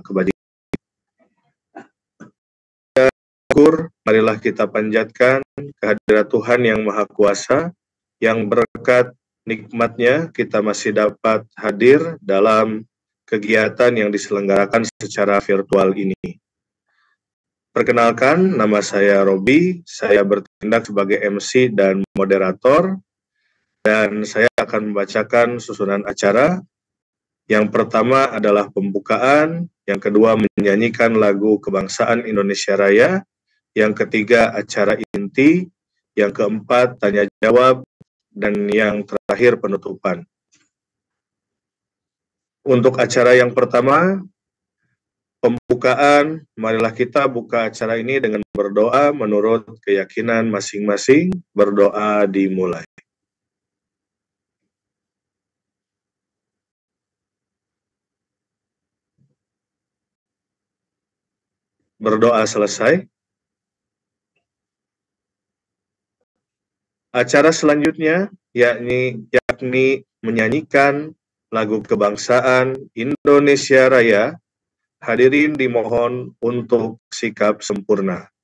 kebajikan. Marilah kita panjatkan kehadirat Tuhan yang Maha Kuasa, yang berkat nikmatnya kita masih dapat hadir dalam kegiatan yang diselenggarakan secara virtual ini. Perkenalkan, nama saya Robi, saya bertindak sebagai MC dan moderator, dan saya akan membacakan susunan acara. Yang pertama adalah pembukaan, yang kedua menyanyikan lagu Kebangsaan Indonesia Raya, yang ketiga acara inti, yang keempat tanya jawab, dan yang terakhir penutupan. Untuk acara yang pertama, pembukaan, marilah kita buka acara ini dengan berdoa menurut keyakinan masing-masing. Berdoa dimulai. Berdoa selesai. Acara selanjutnya yakni menyanyikan lagu Kebangsaan Indonesia Raya. Hadirin dimohon untuk sikap sempurna.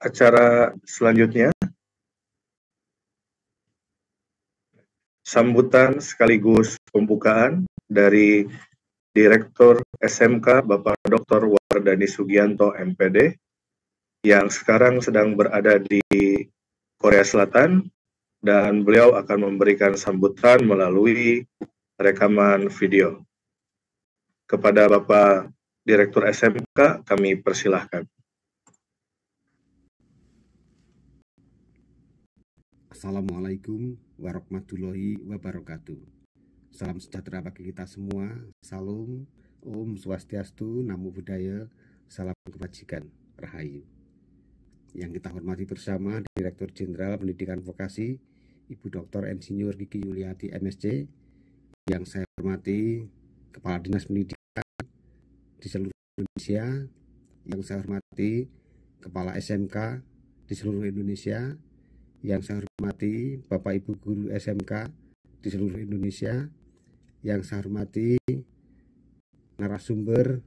Acara selanjutnya, sambutan sekaligus pembukaan dari Direktur SMK Bapak Dr. Wardani Sugianto MPD, yang sekarang sedang berada di Korea Selatan, dan beliau akan memberikan sambutan melalui rekaman video. Kepada Bapak Direktur SMK, kami persilahkan. Assalamualaikum warahmatullahi wabarakatuh. Salam sejahtera bagi kita semua. Salam, Om Swastiastu, Namo Buddhaya, salam kebajikan, Rahayu. Yang kita hormati bersama Direktur Jenderal Pendidikan Vokasi, Ibu Dr. Insinyur Kiki Yuliati MSc. Yang saya hormati Kepala Dinas Pendidikan di seluruh Indonesia. Yang saya hormati Kepala SMK di seluruh Indonesia. Yang saya hormati Bapak Ibu Guru SMK di seluruh Indonesia. Yang saya hormati narasumber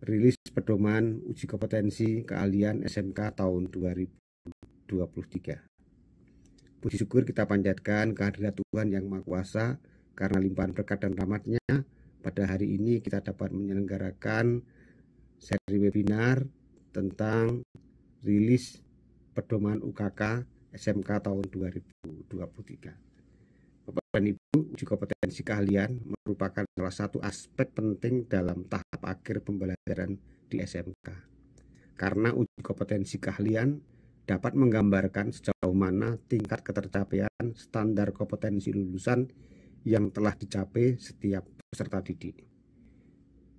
rilis pedoman uji kompetensi keahlian SMK tahun 2023. Puji syukur kita panjatkan kehadirat Tuhan Yang Maha Kuasa, karena limpahan berkat dan rahmat-Nya pada hari ini kita dapat menyelenggarakan seri webinar tentang rilis pedoman UKK SMK tahun 2023. Bapak dan Ibu, uji kompetensi keahlian merupakan salah satu aspek penting dalam tahap akhir pembelajaran di SMK. Karena uji kompetensi keahlian dapat menggambarkan sejauh mana tingkat ketercapaian standar kompetensi lulusan yang telah dicapai setiap peserta didik.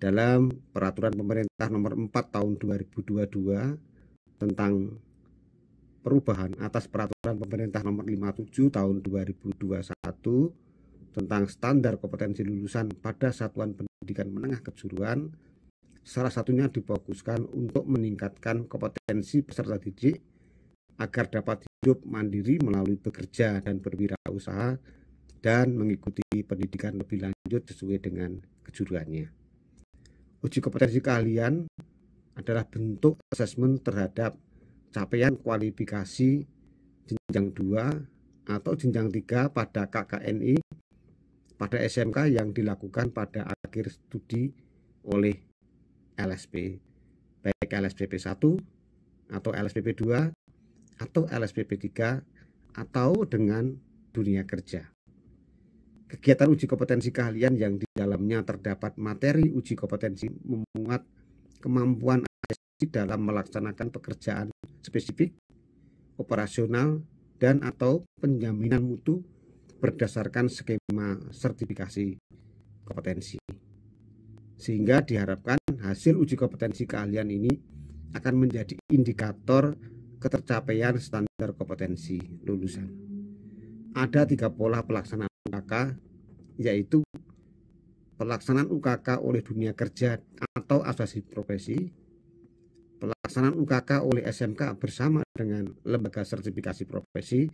Dalam Peraturan Pemerintah Nomor 4 Tahun 2022 tentang perubahan atas Peraturan Pemerintah Nomor 57 Tahun 2021 tentang standar kompetensi lulusan pada satuan pendidikan menengah kejuruan, salah satunya difokuskan untuk meningkatkan kompetensi peserta didik agar dapat hidup mandiri melalui bekerja dan berwirausaha dan mengikuti pendidikan lebih lanjut sesuai dengan kejuruannya. Uji kompetensi keahlian adalah bentuk asesmen terhadap capaian kualifikasi jenjang 2 atau jenjang 3 pada KKNI pada SMK yang dilakukan pada akhir studi oleh LSP, baik LSPP 1 atau LSPP 2 atau LSPP 3 atau dengan dunia kerja. Kegiatan uji kompetensi keahlian yang di dalamnya terdapat materi uji kompetensi memuat kemampuan dalam melaksanakan pekerjaan spesifik, operasional, dan atau penjaminan mutu berdasarkan skema sertifikasi kompetensi. Sehingga diharapkan hasil uji kompetensi keahlian ini akan menjadi indikator ketercapaian standar kompetensi lulusan. Ada 3 pola pelaksanaan UKK, yaitu pelaksanaan UKK oleh dunia kerja atau asosiasi profesi, pelaksanaan UKK oleh SMK bersama dengan lembaga sertifikasi profesi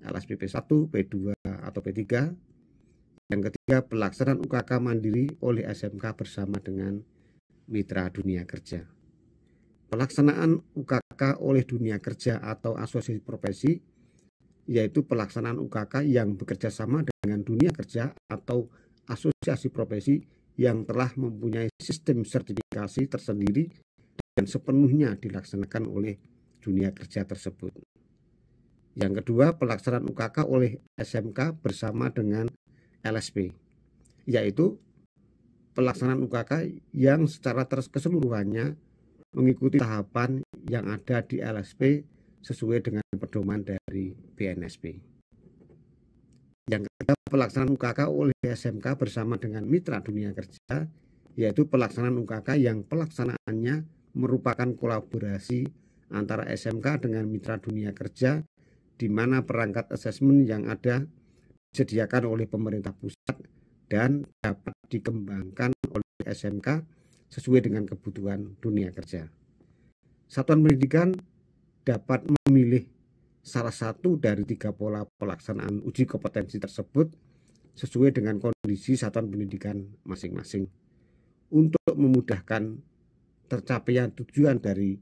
LSPP 1, P2 atau P3. Yang ketiga, pelaksanaan UKK mandiri oleh SMK bersama dengan mitra dunia kerja. Pelaksanaan UKK oleh dunia kerja atau asosiasi profesi yaitu pelaksanaan UKK yang bekerja sama dengan dunia kerja atau asosiasi profesi yang telah mempunyai sistem sertifikasi tersendiri dan sepenuhnya dilaksanakan oleh dunia kerja tersebut. Yang kedua, pelaksanaan UKK oleh SMK bersama dengan LSP, yaitu pelaksanaan UKK yang secara keseluruhannya mengikuti tahapan yang ada di LSP sesuai dengan pedoman dari BNSP. Yang ketiga, pelaksanaan UKK oleh SMK bersama dengan mitra dunia kerja, yaitu pelaksanaan UKK yang pelaksanaannya merupakan kolaborasi antara SMK dengan mitra dunia kerja, di mana perangkat asesmen yang ada disediakan oleh pemerintah pusat dan dapat dikembangkan oleh SMK sesuai dengan kebutuhan dunia kerja. Satuan pendidikan dapat memilih salah satu dari 3 pola pelaksanaan uji kompetensi tersebut sesuai dengan kondisi satuan pendidikan masing-masing. Untuk memudahkan tercapaian tujuan dari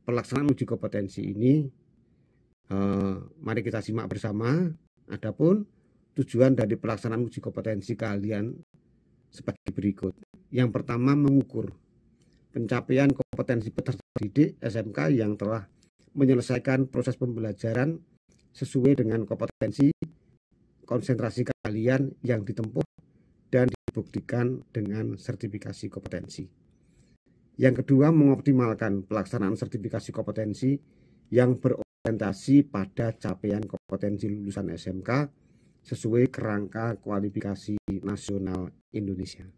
pelaksanaan uji kompetensi ini, mari kita simak bersama. Adapun tujuan dari pelaksanaan uji kompetensi keahlian sebagai berikut. Yang pertama, mengukur pencapaian kompetensi peserta didik SMK yang telah menyelesaikan proses pembelajaran sesuai dengan kompetensi konsentrasi keahlian yang ditempuh dan dibuktikan dengan sertifikasi kompetensi. Yang kedua, mengoptimalkan pelaksanaan sertifikasi kompetensi yang berorientasi pada capaian kompetensi lulusan SMK sesuai kerangka kualifikasi nasional Indonesia.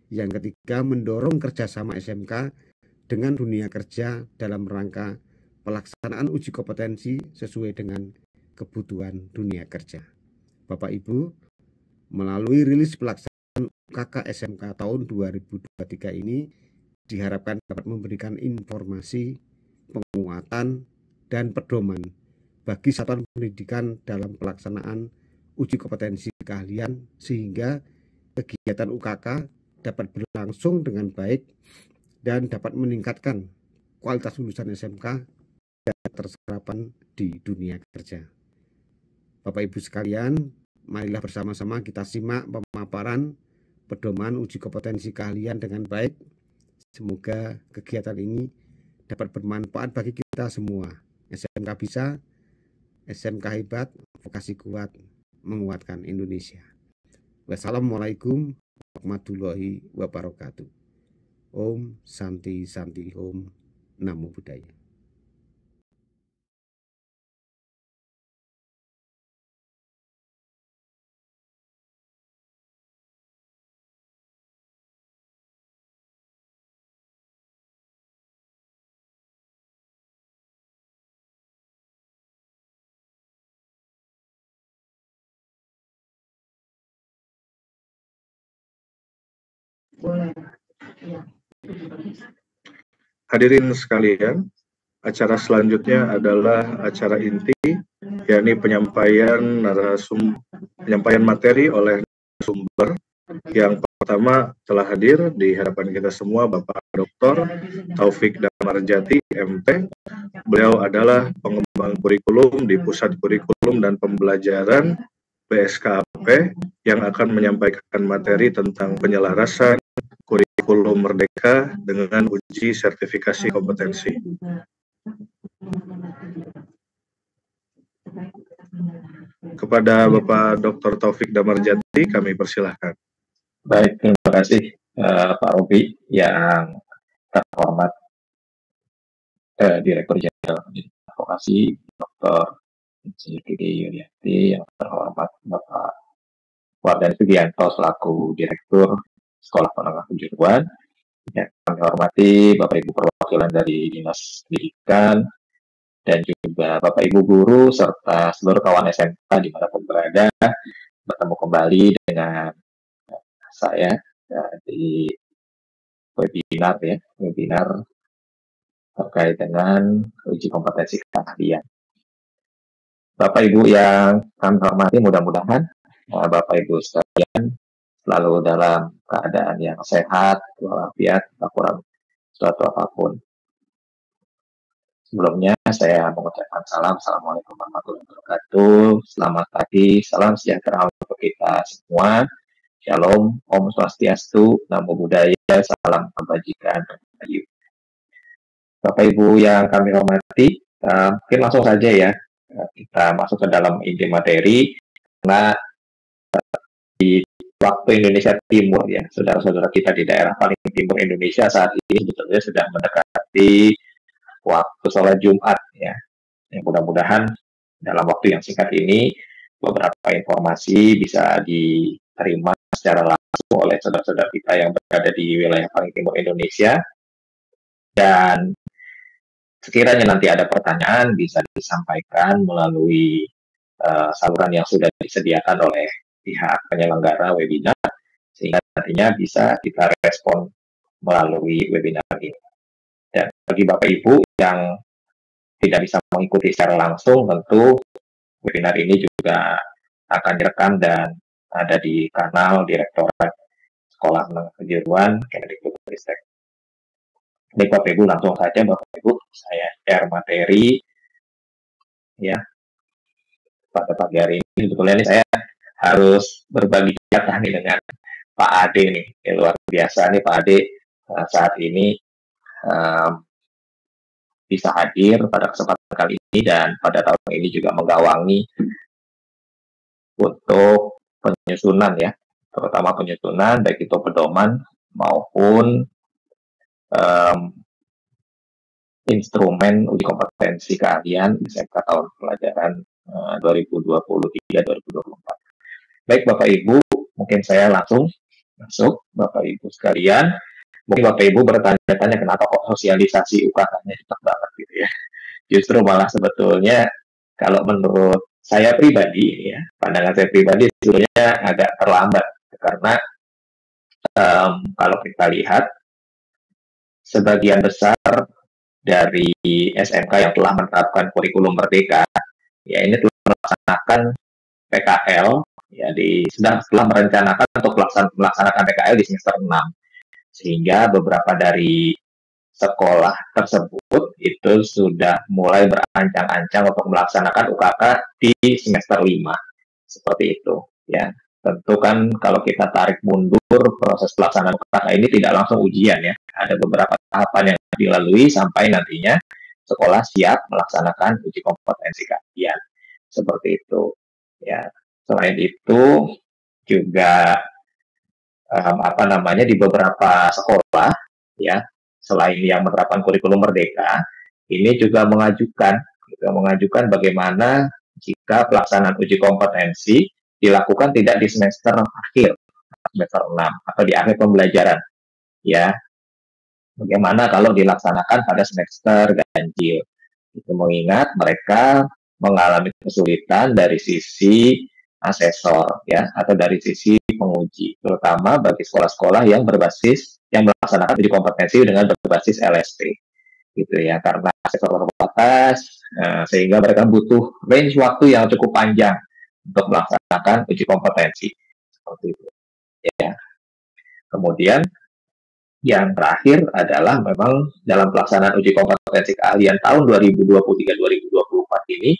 Yang ketiga, mendorong kerjasama SMK dengan dunia kerja dalam rangka pelaksanaan uji kompetensi sesuai dengan kebutuhan dunia kerja. Bapak Ibu, melalui rilis pelaksanaan UKK SMK tahun 2023 ini diharapkan dapat memberikan informasi, penguatan, dan pedoman bagi satuan pendidikan dalam pelaksanaan uji kompetensi keahlian sehingga kegiatan UKK dapat berlangsung dengan baik dan dapat meningkatkan kualitas lulusan SMK terserapan di dunia kerja. Bapak Ibu sekalian, marilah bersama-sama kita simak pemaparan pedoman uji kompetensi keahlian dengan baik. Semoga kegiatan ini dapat bermanfaat bagi kita semua. SMK bisa, SMK hebat, vokasi kuat. menguatkan Indonesia. Wassalamualaikum warahmatullahi wabarakatuh. Om Santi Santi Om. Namo Buddhaya. Hadirin sekalian, acara selanjutnya adalah acara inti, yakni penyampaian materi oleh narasumber. Yang pertama telah hadir di hadapan kita semua Bapak Dr. Taufik Damarjati, MT. Beliau adalah pengembang kurikulum di Pusat Kurikulum dan Pembelajaran BSKAP yang akan menyampaikan materi tentang penyelarasan kurikulum merdeka dengan uji sertifikasi kompetensi. Kepada Bapak Dr. Taufik Damarjati, kami persilahkan. Baik, terima kasih Pak Robi yang terhormat Direktur Jenderal Advokasi Dr. Insinyur Dede Yulianti, yang terhormat Bapak Wardani Sugianto selaku Direktur Sekolah Menengah Kejuruan, yang kami hormati Bapak Ibu perwakilan dari Dinas Pendidikan, dan juga Bapak Ibu guru serta seluruh kawan SMK dimanapun berada, bertemu kembali dengan saya di webinar terkait dengan uji kompetensi keahlian. Bapak Ibu yang kami hormati, mudah-mudahan Bapak Ibu sekalian selalu dalam keadaan yang sehat, walafiat, tak kurang suatu apapun. Sebelumnya saya mengucapkan Assalamualaikum warahmatullahi wabarakatuh. Selamat pagi, salam sejahtera untuk kita semua. Shalom, Om Swastiastu, Namo Buddhaya, salam kebajikan. Bapak Ibu yang kami hormati, mungkin langsung saja ya kita masuk ke dalam inti materi, karena di waktu Indonesia Timur ya, saudara-saudara kita di daerah paling timur Indonesia saat ini sebetulnya sudah mendekati waktu sholat Jumat ya. Yang mudah-mudahan dalam waktu yang singkat ini beberapa informasi bisa diterima secara langsung oleh saudara-saudara kita yang berada di wilayah paling timur Indonesia. Dan sekiranya nanti ada pertanyaan bisa disampaikan melalui saluran yang sudah disediakan oleh pihak penyelenggara webinar, sehingga nantinya bisa kita respon melalui webinar ini. Dan bagi Bapak Ibu yang tidak bisa mengikuti secara langsung, tentu webinar ini juga akan direkam dan ada di kanal Direktorat Sekolah Menengah Kejuruan Kemdikbudristek. Baik Bapak Ibu, langsung saja Bapak Ibu, saya share materi ya pada pagi hari ini. Sebetulnya ini saya harus berbagi jatah nih dengan Pak Ade nih, ya, luar biasa nih Pak Ade saat ini bisa hadir pada kesempatan kali ini dan pada tahun ini juga menggawangi untuk penyusunan ya, terutama penyusunan baik itu pedoman maupun instrumen uji kompetensi keahlian SMK tahun pelajaran 2023-2024. Baik Bapak Ibu, mungkin saya langsung masuk Bapak Ibu sekalian. Mungkin Bapak Ibu bertanya-tanya kenapa kok sosialisasi UKK-nya cepat banget gitu ya. Justru malah sebetulnya kalau menurut saya pribadi ya, pandangan saya pribadi sebetulnya agak terlambat karena kalau kita lihat sebagian besar dari SMK yang telah menerapkan kurikulum merdeka ya ini telah melaksanakan PKL ya telah merencanakan untuk melaksanakan PKL di semester 6, sehingga beberapa dari sekolah tersebut itu sudah mulai berancang-ancang untuk melaksanakan UKK di semester 5 seperti itu ya. Tentu kan kalau kita tarik mundur proses pelaksanaan UKK ini tidak langsung ujian ya, ada beberapa tahapan yang dilalui sampai nantinya sekolah siap melaksanakan uji kompetensi keahlian seperti itu ya. Selain itu juga di beberapa sekolah ya, selain yang menerapkan kurikulum merdeka, ini juga mengajukan bagaimana jika pelaksanaan uji kompetensi dilakukan tidak di semester akhir, semester 6 atau di akhir pembelajaran ya. Bagaimana kalau dilaksanakan pada semester ganjil? Itu mengingat mereka mengalami kesulitan dari sisi asesor ya, atau dari sisi penguji, terutama bagi sekolah-sekolah yang melaksanakan uji kompetensi dengan berbasis LSP gitu ya, karena asesor terbatas sehingga mereka butuh range waktu yang cukup panjang untuk melaksanakan uji kompetensi seperti itu ya. Kemudian yang terakhir adalah memang dalam pelaksanaan uji kompetensi keahlian tahun 2023-2024 ini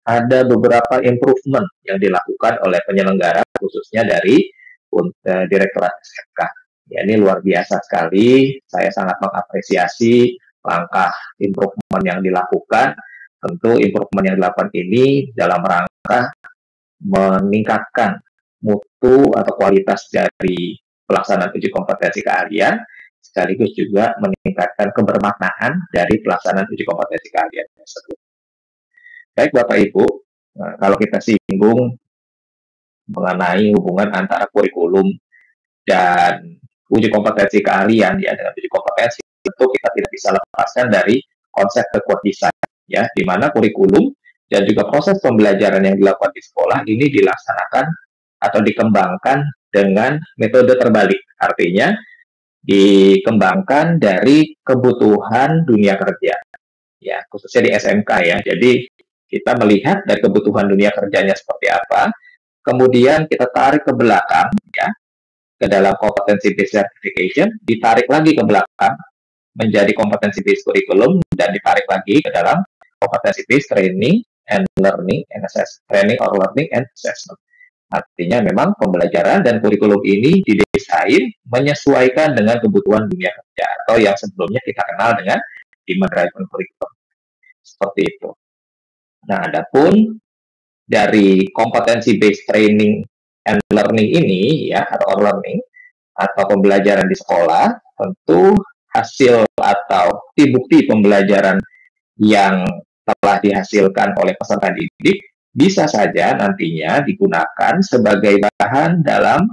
ada beberapa improvement yang dilakukan oleh penyelenggara, khususnya dari Direktorat SMK. Ya, ini luar biasa sekali. Saya sangat mengapresiasi langkah improvement yang dilakukan. Tentu improvement yang dilakukan ini dalam rangka meningkatkan mutu atau kualitas dari pelaksanaan uji kompetensi keahlian, sekaligus juga meningkatkan kebermaknaan dari pelaksanaan uji kompetensi keahlian tersebut. Baik Bapak Ibu, kalau kita singgung mengenai hubungan antara kurikulum dan uji kompetensi keahlian ya, dengan uji kompetensi, tentu kita tidak bisa lepaskan dari konsep backward design ya, di mana kurikulum dan juga proses pembelajaran yang dilakukan di sekolah ini dilaksanakan atau dikembangkan dengan metode terbalik. Artinya dikembangkan dari kebutuhan dunia kerja ya, khususnya di SMK ya. Jadi kita melihat dari kebutuhan dunia kerjanya seperti apa, kemudian kita tarik ke belakang ya, ke dalam competency based certification, ditarik lagi ke belakang menjadi competency based curriculum, dan ditarik lagi ke dalam competency based training and learning and training or learning and assessment. Artinya memang pembelajaran dan kurikulum ini didesain menyesuaikan dengan kebutuhan dunia kerja, atau yang sebelumnya kita kenal dengan demand driven curriculum. Seperti itu. Nah, adapun dari competency based training and learning ini ya, atau learning atau pembelajaran di sekolah, tentu hasil atau bukti pembelajaran yang telah dihasilkan oleh peserta didik bisa saja nantinya digunakan sebagai bahan dalam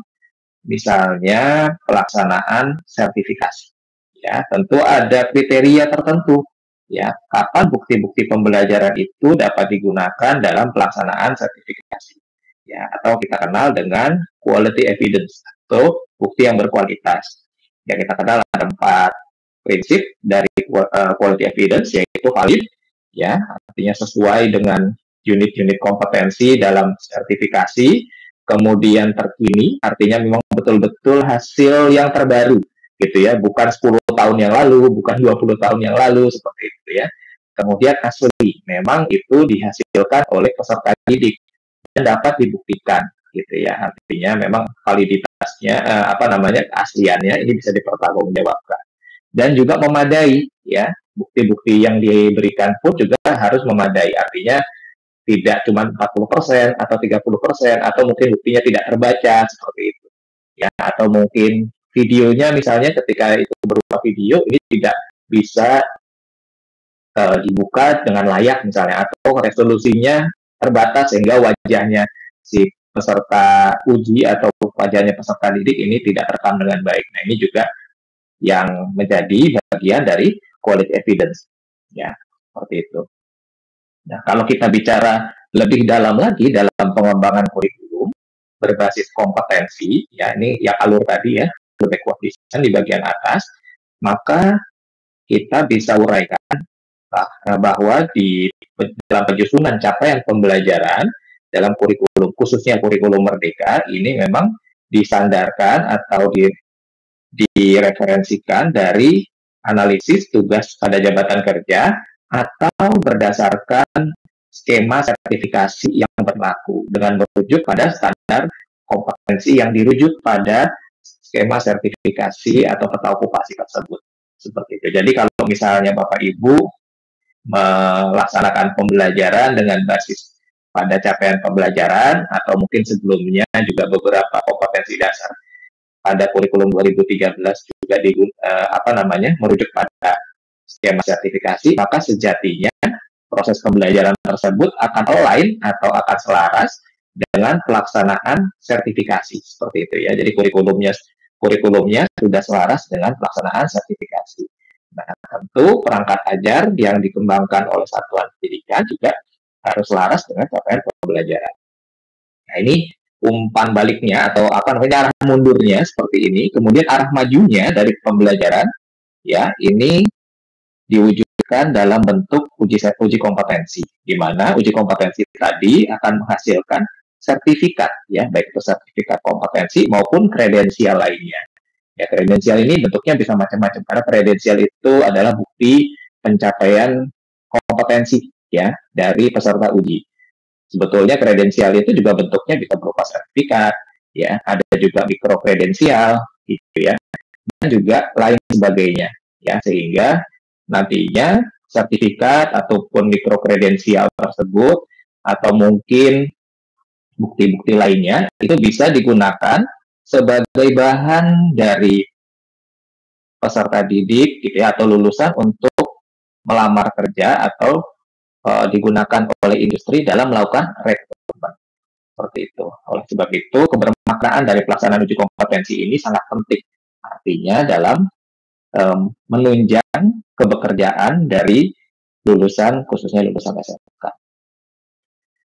misalnya pelaksanaan sertifikasi. Ya, tentu ada kriteria tertentu ya, kapan bukti-bukti pembelajaran itu dapat digunakan dalam pelaksanaan sertifikasi ya, atau kita kenal dengan quality evidence atau bukti yang berkualitas. Yang kita kenal ada 4 prinsip dari quality evidence, yaitu valid ya, artinya sesuai dengan unit-unit kompetensi dalam sertifikasi, kemudian terkini, artinya memang betul-betul hasil yang terbaru gitu ya, bukan 10 tahun yang lalu, bukan 20 tahun yang lalu, seperti itu ya. Kemudian asli, memang itu dihasilkan oleh peserta didik dan dapat dibuktikan gitu ya. Artinya memang validitasnya keasliannya ini bisa dipertanggungjawabkan. Dan juga memadai ya, bukti-bukti yang diberikan pun juga harus memadai. Artinya tidak cuma 40% atau 30% atau mungkin buktinya tidak terbaca seperti itu. Ya, atau mungkin videonya misalnya ketika itu berupa video ini tidak bisa dibuka dengan layak misalnya, atau resolusinya terbatas sehingga wajahnya si peserta uji atau wajahnya peserta didik ini tidak terekam dengan baik. Nah, ini juga yang menjadi bagian dari quality evidence ya, seperti itu. Nah, kalau kita bicara lebih dalam lagi dalam pengembangan kurikulum berbasis kompetensi ya, ini yang alur tadi ya, backward design di bagian atas, maka kita bisa uraikan bahwa di dalam penyusunan capaian pembelajaran dalam kurikulum, khususnya kurikulum merdeka, ini memang disandarkan atau direferensikan dari analisis tugas pada jabatan kerja atau berdasarkan skema sertifikasi yang berlaku dengan merujuk pada standar kompetensi yang dirujuk pada skema sertifikasi atau peta okupasi tersebut. Seperti itu. Jadi kalau misalnya Bapak Ibu melaksanakan pembelajaran dengan basis pada capaian pembelajaran atau mungkin sebelumnya juga beberapa kompetensi dasar pada kurikulum 2013 juga merujuk pada skema sertifikasi, maka sejatinya proses pembelajaran tersebut akan align atau akan selaras dengan pelaksanaan sertifikasi seperti itu ya. Jadi kurikulumnya sudah selaras dengan pelaksanaan sertifikasi. Nah, tentu perangkat ajar yang dikembangkan oleh satuan pendidikan juga harus selaras dengan capaian pembelajaran. Nah, ini umpan baliknya atau arah mundurnya seperti ini. Kemudian arah majunya dari pembelajaran ya, ini diwujudkan dalam bentuk uji kompetensi, di mana uji kompetensi tadi akan menghasilkan sertifikat ya, baik itu sertifikat kompetensi maupun kredensial lainnya. Ya, kredensial ini bentuknya bisa macam-macam karena kredensial itu adalah bukti pencapaian kompetensi ya dari peserta uji. Sebetulnya kredensial itu juga bentuknya bisa berupa sertifikat, ya, ada juga mikro kredensial, gitu ya, dan juga lain sebagainya, ya, sehingga nantinya sertifikat ataupun mikro kredensial tersebut atau mungkin bukti-bukti lainnya itu bisa digunakan sebagai bahan dari peserta didik, gitu ya, atau lulusan untuk melamar kerja atau digunakan oleh industri dalam melakukan rekrutmen. Seperti itu. Oleh sebab itu, kebermaknaan dari pelaksanaan uji kompetensi ini sangat penting. Artinya dalam menunjang kebekerjaan dari lulusan, khususnya lulusan SMK.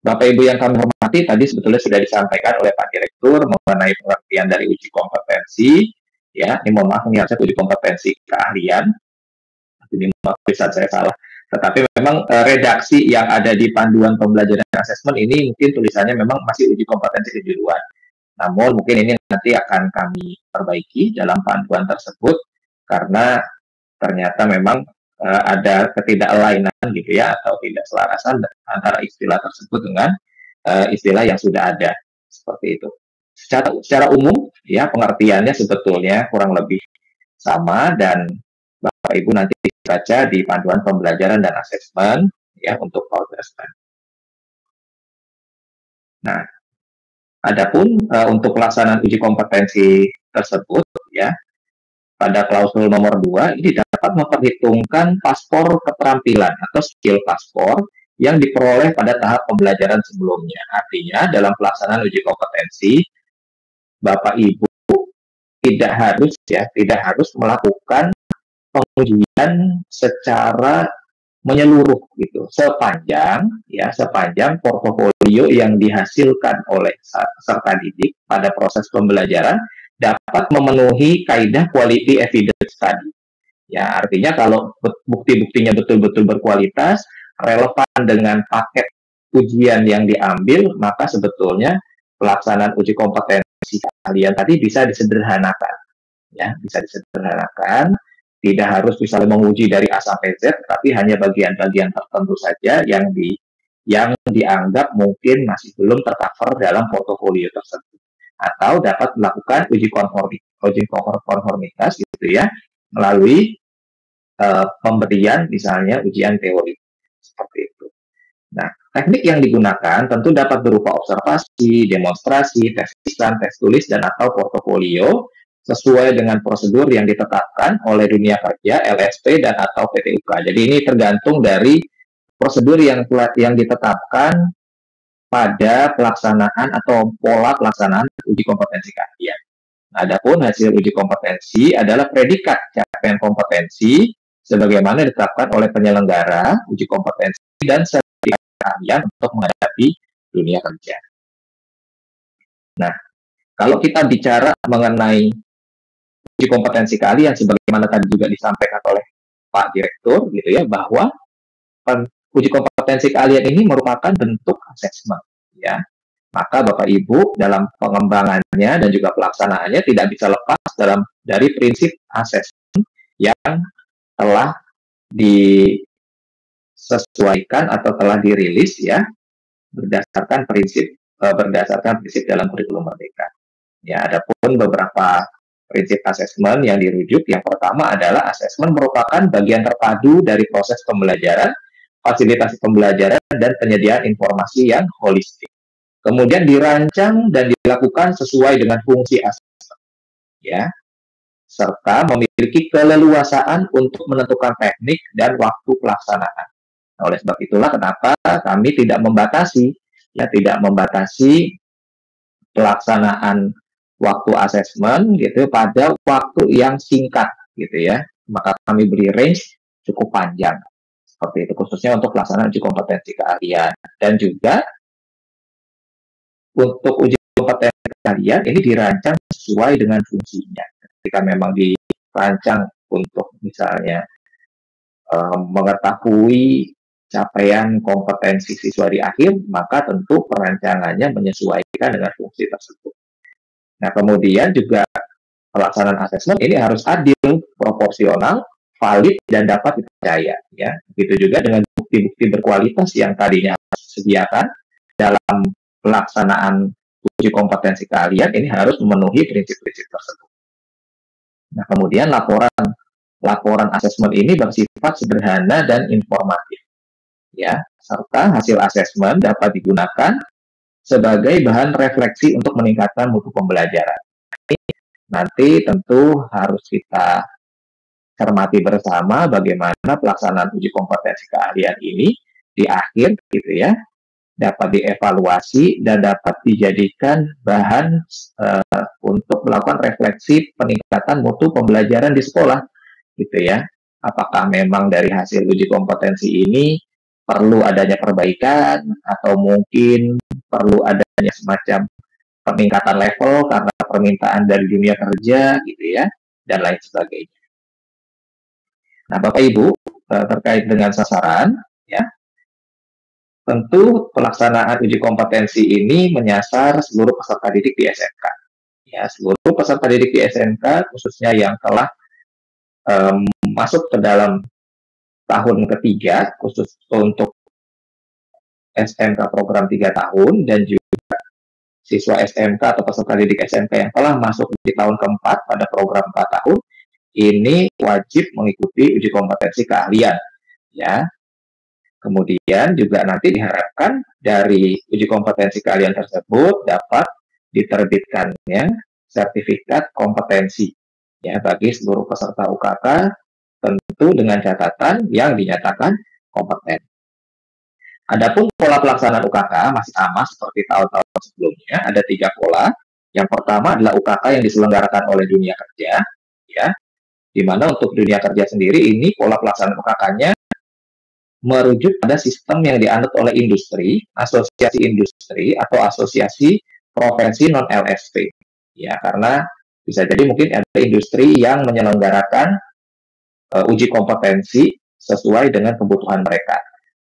Bapak Ibu yang kami hormati, tadi sebetulnya sudah disampaikan oleh Pak Direktur mengenai pengertian dari uji kompetensi. Ya, ini mohon maaf, ini harusnya uji kompetensi keahlian. Ini bisa saya salah. Tetapi memang redaksi yang ada di panduan pembelajaran asesmen ini mungkin tulisannya memang masih uji kompetensi kejuruan. Namun mungkin ini nanti akan kami perbaiki dalam panduan tersebut karena ternyata memang ada ketidaklainan gitu ya atau tidak selarasan antara istilah tersebut dengan istilah yang sudah ada seperti itu. Secara umum ya pengertiannya sebetulnya kurang lebih sama dan Bapak Ibu nanti baca di panduan pembelajaran dan asesmen ya untuk PowerPoint. Nah, adapun untuk pelaksanaan uji kompetensi tersebut ya pada klausul nomor 2 ini dapat memperhitungkan paspor keterampilan atau skill paspor yang diperoleh pada tahap pembelajaran sebelumnya. Artinya dalam pelaksanaan uji kompetensi Bapak Ibu tidak harus melakukan pengujian secara menyeluruh gitu sepanjang portofolio yang dihasilkan oleh peserta didik pada proses pembelajaran dapat memenuhi kaidah quality evidence tadi. Ya, artinya kalau bukti-buktinya betul-betul berkualitas, relevan dengan paket ujian yang diambil, maka sebetulnya pelaksanaan uji kompetensi kalian tadi bisa disederhanakan. Ya, bisa disederhanakan. Tidak harus misalnya menguji dari A sampai Z, tapi hanya bagian-bagian tertentu saja yang dianggap mungkin masih belum tercover dalam portofolio tersebut. Atau dapat melakukan uji konformitas gitu ya, melalui pemberian misalnya ujian teori. Seperti itu. Nah, teknik yang digunakan tentu dapat berupa observasi, demonstrasi, tes lisan, tes tulis, dan atau portofolio, sesuai dengan prosedur yang ditetapkan oleh dunia kerja, LSP, dan atau PTUK. Jadi ini tergantung dari prosedur yang ditetapkan pada pelaksanaan atau pola pelaksanaan uji kompetensi keahlian. Adapun hasil uji kompetensi adalah predikat capaian kompetensi sebagaimana ditetapkan oleh penyelenggara uji kompetensi dan sertifikat keahlian untuk menghadapi dunia kerja. Nah, kalau kita bicara mengenai uji kompetensi keahlian sebagaimana tadi juga disampaikan oleh Pak Direktur gitu ya, bahwa uji kompetensi keahlian ini merupakan bentuk asesmen ya. Maka Bapak Ibu dalam pengembangannya dan juga pelaksanaannya tidak bisa lepas dari prinsip asesmen yang telah disesuaikan atau telah dirilis ya berdasarkan prinsip dalam kurikulum Merdeka. Ya, adapun beberapa prinsip asesmen yang dirujuk, yang pertama adalah asesmen merupakan bagian terpadu dari proses pembelajaran fasilitasi pembelajaran, dan penyediaan informasi yang holistik. Kemudian dirancang dan dilakukan sesuai dengan fungsi asesmen, ya, serta memiliki keleluasaan untuk menentukan teknik dan waktu pelaksanaan. Nah, oleh sebab itulah kenapa kami tidak membatasi pelaksanaan waktu asesmen gitu pada waktu yang singkat gitu ya. Maka kami beri range cukup panjang seperti itu, khususnya untuk pelaksanaan uji kompetensi keahlian. Dan juga untuk uji kompetensi keahlian ini dirancang sesuai dengan fungsinya. Ketika memang dirancang untuk misalnya mengetahui capaian kompetensi siswa di akhir, maka tentu perancangannya menyesuaikan dengan fungsi tersebut. Nah, kemudian juga pelaksanaan asesmen ini harus adil, proporsional, valid, dan dapat dipercaya. Ya, begitu juga dengan bukti-bukti berkualitas yang tadinya disediakan dalam pelaksanaan uji kompetensi keahlian ini harus memenuhi prinsip-prinsip tersebut. Nah, kemudian laporan asesmen ini bersifat sederhana dan informatif, ya, serta hasil asesmen dapat digunakan sebagai bahan refleksi untuk meningkatkan mutu pembelajaran. Nanti tentu harus kita cermati bersama bagaimana pelaksanaan uji kompetensi keahlian ini di akhir gitu ya, dapat dievaluasi dan dapat dijadikan bahan untuk melakukan refleksi peningkatan mutu pembelajaran di sekolah gitu ya. Apakah memang dari hasil uji kompetensi ini perlu adanya perbaikan atau mungkin perlu adanya semacam peningkatan level karena permintaan dari dunia kerja gitu ya, dan lain sebagainya. Nah, Bapak Ibu, terkait dengan sasaran ya, tentu pelaksanaan uji kompetensi ini menyasar seluruh peserta didik di SMK. Ya, seluruh peserta didik di SMK khususnya yang telah masuk ke dalam tahun ketiga khusus untuk SMK program 3 tahun, dan juga siswa SMK atau peserta didik SMK yang telah masuk di tahun keempat pada program 4 tahun, ini wajib mengikuti uji kompetensi keahlian. Ya. Kemudian juga nanti diharapkan dari uji kompetensi keahlian tersebut dapat diterbitkannya sertifikat kompetensi ya bagi seluruh peserta UKK, tentu dengan catatan yang dinyatakan kompeten. Adapun pola pelaksanaan UKK masih sama seperti tahun-tahun sebelumnya, ada 3 pola. Yang pertama adalah UKK yang diselenggarakan oleh dunia kerja, ya, di mana untuk dunia kerja sendiri ini pola pelaksanaan UKK-nya merujuk pada sistem yang dianut oleh industri, asosiasi industri atau asosiasi profesi non LSP, ya, karena bisa jadi mungkin ada industri yang menyelenggarakan uji kompetensi sesuai dengan kebutuhan mereka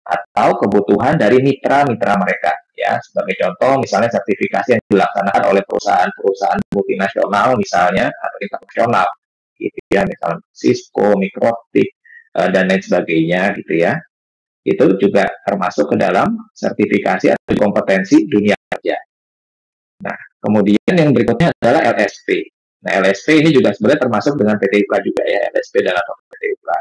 atau kebutuhan dari mitra-mitra mereka. Ya, sebagai contoh, misalnya sertifikasi yang dilaksanakan oleh perusahaan-perusahaan multinasional misalnya atau internasional, gitu ya, misalnya Cisco, Microtik, dan lain sebagainya, gitu ya. Itu juga termasuk ke dalam sertifikasi atau kompetensi dunia kerja. Nah, kemudian yang berikutnya adalah LSP. Nah, LSP ini juga sebenarnya termasuk dengan PT UKA juga ya, LSP dan atau PT UKA.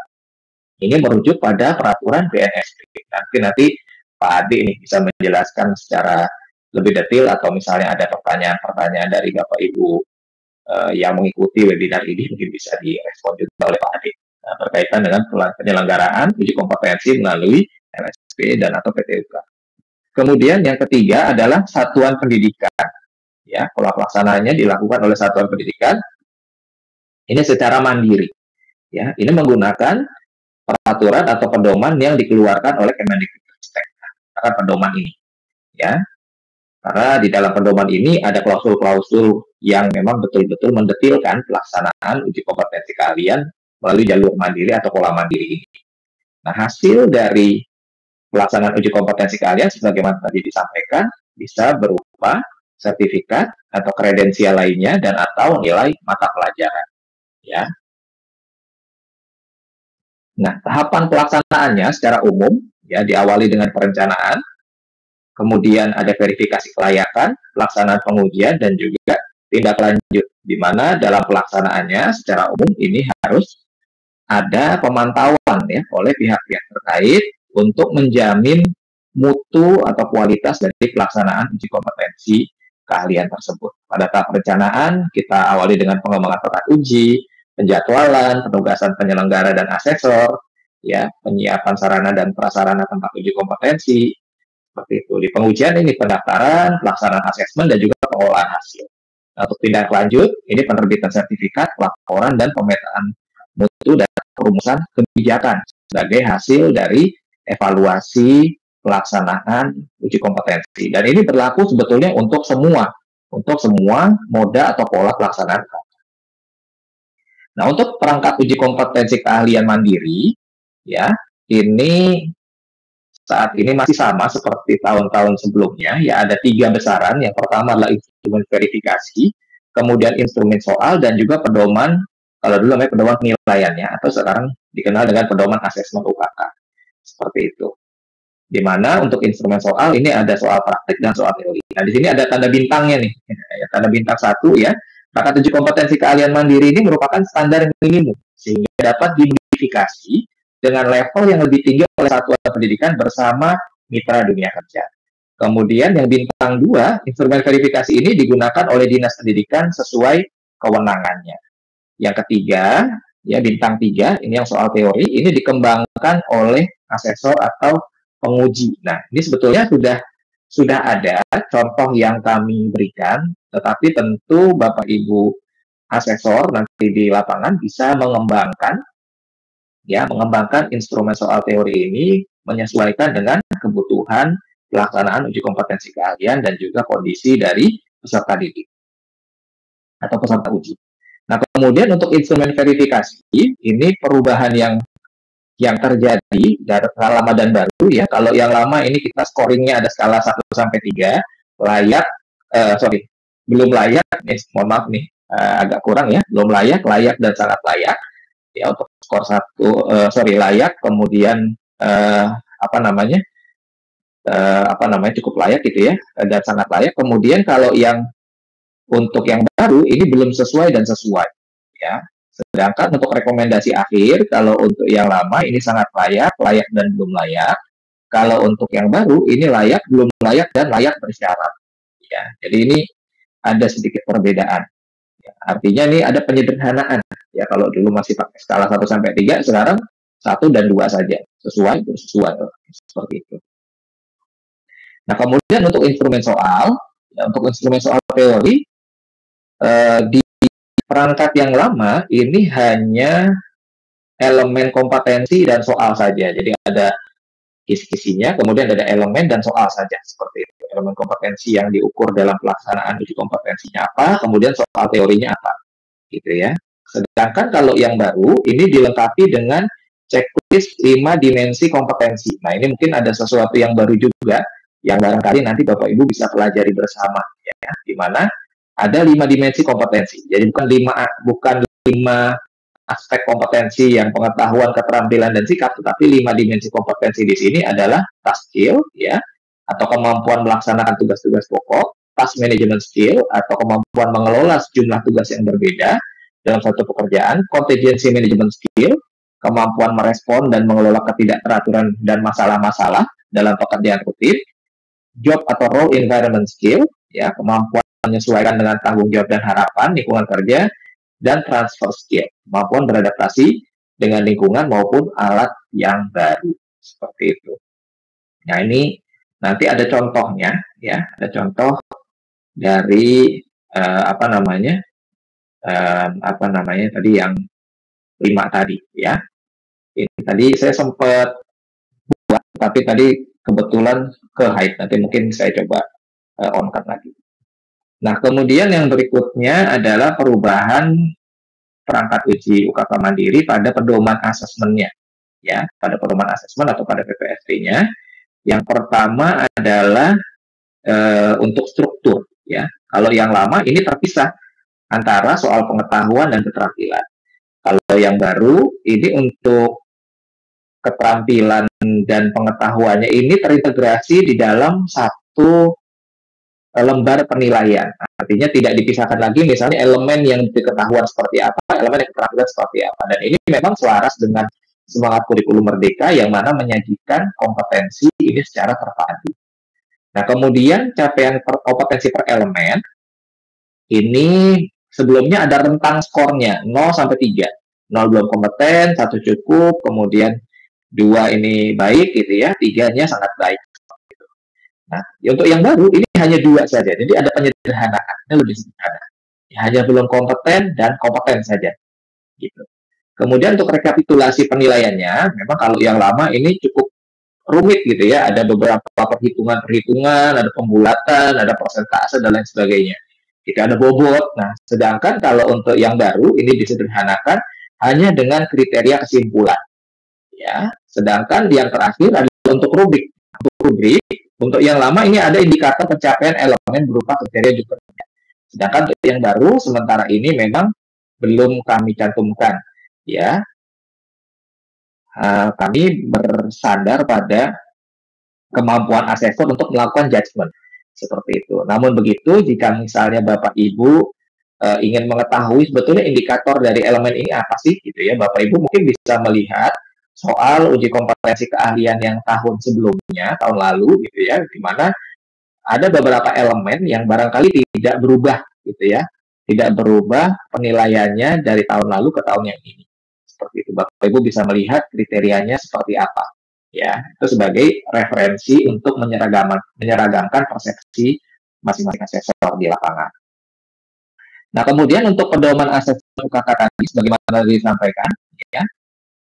Ini merujuk pada peraturan BNSP. Nanti Pak Adi ini bisa menjelaskan secara lebih detail, atau misalnya ada pertanyaan-pertanyaan dari Bapak Ibu yang mengikuti webinar ini mungkin bisa direspon juga oleh Pak Adi berkaitan dengan penyelenggaraan uji kompetensi melalui LSP dan atau PT UKA. Kemudian yang ketiga adalah satuan pendidikan. Ya, pola pelaksanaannya dilakukan oleh satuan pendidikan ini secara mandiri. Ya, ini menggunakan peraturan atau pedoman yang dikeluarkan oleh Kemendikbudristek. Akan pedoman ini, ya, karena di dalam pedoman ini ada klausul-klausul yang memang betul-betul mendetilkan pelaksanaan uji kompetensi keahlian melalui jalur mandiri atau pola mandiri ini. Nah, hasil dari pelaksanaan uji kompetensi keahlian sebagaimana tadi disampaikan bisa berupa sertifikat atau kredensial lainnya dan atau nilai mata pelajaran. Ya. Nah, tahapan pelaksanaannya secara umum ya diawali dengan perencanaan, kemudian ada verifikasi kelayakan, pelaksanaan pengujian, dan juga tindak lanjut, di mana dalam pelaksanaannya secara umum ini harus ada pemantauan ya oleh pihak-pihak terkait untuk menjamin mutu atau kualitas dari pelaksanaan uji kompetensi keahlian tersebut. Pada tahap perencanaan, kita awali dengan pengembangan peran uji, penjadwalan, penugasan penyelenggara dan asesor, ya, penyiapan sarana dan prasarana tempat uji kompetensi, seperti itu. Di pengujian ini pendaftaran, pelaksanaan asesmen, dan juga pengolahan hasil. Nah, untuk tindak lanjut, ini penerbitan sertifikat, laporan, dan pemetaan mutu dan perumusan kebijakan sebagai hasil dari evaluasi pelaksanaan uji kompetensi. Dan ini berlaku sebetulnya untuk semua moda atau pola pelaksanaan. Nah, untuk perangkat uji kompetensi keahlian mandiri, ya, ini saat ini masih sama seperti tahun-tahun sebelumnya, ya, ada 3 besaran. Yang pertama adalah instrumen verifikasi, kemudian instrumen soal, dan juga pedoman, kalau dulu namanya pedoman penilaiannya, atau sekarang dikenal dengan pedoman asesmen UKK. Seperti itu. Di mana untuk instrumen soal ini ada soal praktik dan soal teori. Nah, di sini ada tanda bintangnya nih. Ya, tanda bintang 1 ya. Perangkat uji kompetensi keahlian mandiri ini merupakan standar minimum sehingga dapat dimodifikasi dengan level yang lebih tinggi oleh satuan pendidikan bersama mitra dunia kerja. Kemudian yang bintang 2, instrumen verifikasi ini digunakan oleh dinas pendidikan sesuai kewenangannya. Yang ketiga, ya, bintang 3, ini yang soal teori, ini dikembangkan oleh asesor atau penguji. Nah, ini sebetulnya sudah ada contoh yang kami berikan, tetapi tentu Bapak Ibu asesor nanti di lapangan bisa mengembangkan instrumen soal teori ini menyesuaikan dengan kebutuhan pelaksanaan uji kompetensi keahlian dan juga kondisi dari peserta didik atau peserta uji. Nah, kemudian untuk instrumen verifikasi, ini perubahan yang terjadi dari lama dan baru, ya. Kalau yang lama ini kita scoringnya ada skala 1 sampai 3, layak, belum layak, mohon maaf nih, agak kurang ya, belum layak, layak, dan sangat layak. Ya, untuk skor 1, layak, kemudian cukup layak gitu ya, dan sangat layak. Kemudian kalau untuk yang baru ini belum sesuai dan sesuai, ya. Sedangkan untuk rekomendasi akhir, kalau untuk yang lama ini sangat layak, layak dan belum layak. Kalau untuk yang baru ini layak, belum layak, dan layak bersyarat. Ya, jadi ini ada sedikit perbedaan. Ya, artinya ini ada penyederhanaan. Ya, kalau dulu masih pakai skala 1 sampai 3, sekarang 1 dan 2 saja. Sesuai. Seperti itu. Nah, kemudian untuk instrumen soal teori, di perangkat yang lama ini hanya elemen kompetensi dan soal saja. Jadi ada kisi-kisinya, kemudian ada elemen dan soal saja, seperti itu. Elemen kompetensi yang diukur dalam pelaksanaan uji kompetensinya apa, kemudian soal teorinya apa, gitu ya. Sedangkan kalau yang baru ini dilengkapi dengan checklist 5 dimensi kompetensi. Nah, ini mungkin ada sesuatu yang baru juga yang barangkali nanti Bapak Ibu bisa pelajari bersama, ya, di mana ada 5 dimensi kompetensi. Jadi bukan 5 aspek kompetensi yang pengetahuan, keterampilan, dan sikap, tetapi 5 dimensi kompetensi di sini adalah task skill, ya, atau kemampuan melaksanakan tugas-tugas pokok, task management skill, atau kemampuan mengelola sejumlah tugas yang berbeda dalam satu pekerjaan, contingency management skill, kemampuan merespon dan mengelola ketidakteraturan dan masalah-masalah dalam pekerjaan rutin, job atau role environment skill, ya, kemampuan menyesuaikan dengan tanggung jawab dan harapan lingkungan kerja, dan transfer skill, kemampuan beradaptasi dengan lingkungan maupun alat yang baru, seperti itu. Nah, ini nanti ada contohnya, ya, ada contoh dari tadi yang 5 tadi, ya. Ini tadi saya sempat buat, tapi tadi kebetulan ke hide, nanti mungkin saya coba on-cut lagi. Nah, kemudian yang berikutnya adalah perubahan perangkat uji UKK mandiri pada pedoman asesmennya, ya, pada pedoman asesmen atau pada PPSP-nya. Yang pertama adalah untuk struktur, ya. Kalau yang lama ini terpisah antara soal pengetahuan dan keterampilan. Kalau yang baru ini untuk keterampilan dan pengetahuannya ini terintegrasi di dalam satu lembar penilaian. Artinya tidak dipisahkan lagi misalnya elemen yang diketahuan seperti apa, elemen yang keterampilan seperti apa. Dan ini memang selaras dengan semangat kurikulum merdeka yang mana menyajikan kompetensi ini secara terpadu. Nah, kemudian capaian kompetensi per elemen ini sebelumnya ada rentang skornya 0 sampai 3. 0 belum kompeten, 1 cukup, kemudian 2 ini baik gitu ya, 3-nya sangat baik. Nah, untuk yang baru ini hanya 2 saja. Jadi ada penyederhanaan, ini lebih sederhana. Hanya belum kompeten dan kompeten saja. Gitu. Kemudian untuk rekapitulasi penilaiannya, memang kalau yang lama ini cukup rumit gitu ya. Ada beberapa perhitungan-perhitungan, ada pembulatan, ada persentase dan lain sebagainya. Itu ada bobot. Nah, sedangkan kalau untuk yang baru ini disederhanakan hanya dengan kriteria kesimpulan. Ya, sedangkan yang terakhir adalah untuk rubrik. Untuk yang lama ini ada indikator pencapaian elemen berupa kriteria juga. Sedangkan untuk yang baru sementara ini memang belum kami cantumkan. Ya, kami bersandar pada kemampuan asesor untuk melakukan judgement seperti itu. Namun begitu, jika misalnya Bapak Ibu ingin mengetahui sebetulnya indikator dari elemen ini apa sih, gitu ya, Bapak Ibu mungkin bisa melihat soal uji kompetensi keahlian yang tahun sebelumnya, tahun lalu, gitu ya, di mana ada beberapa elemen yang barangkali tidak berubah, gitu ya, tidak berubah penilaiannya dari tahun lalu ke tahun yang ini. Seperti itu, Bapak Ibu bisa melihat kriterianya seperti apa. Ya, itu sebagai referensi untuk menyeragamkan persepsi masing-masing asesor di lapangan. Nah, kemudian untuk pedoman asesor UKK tadi, sebagaimana disampaikan, ya,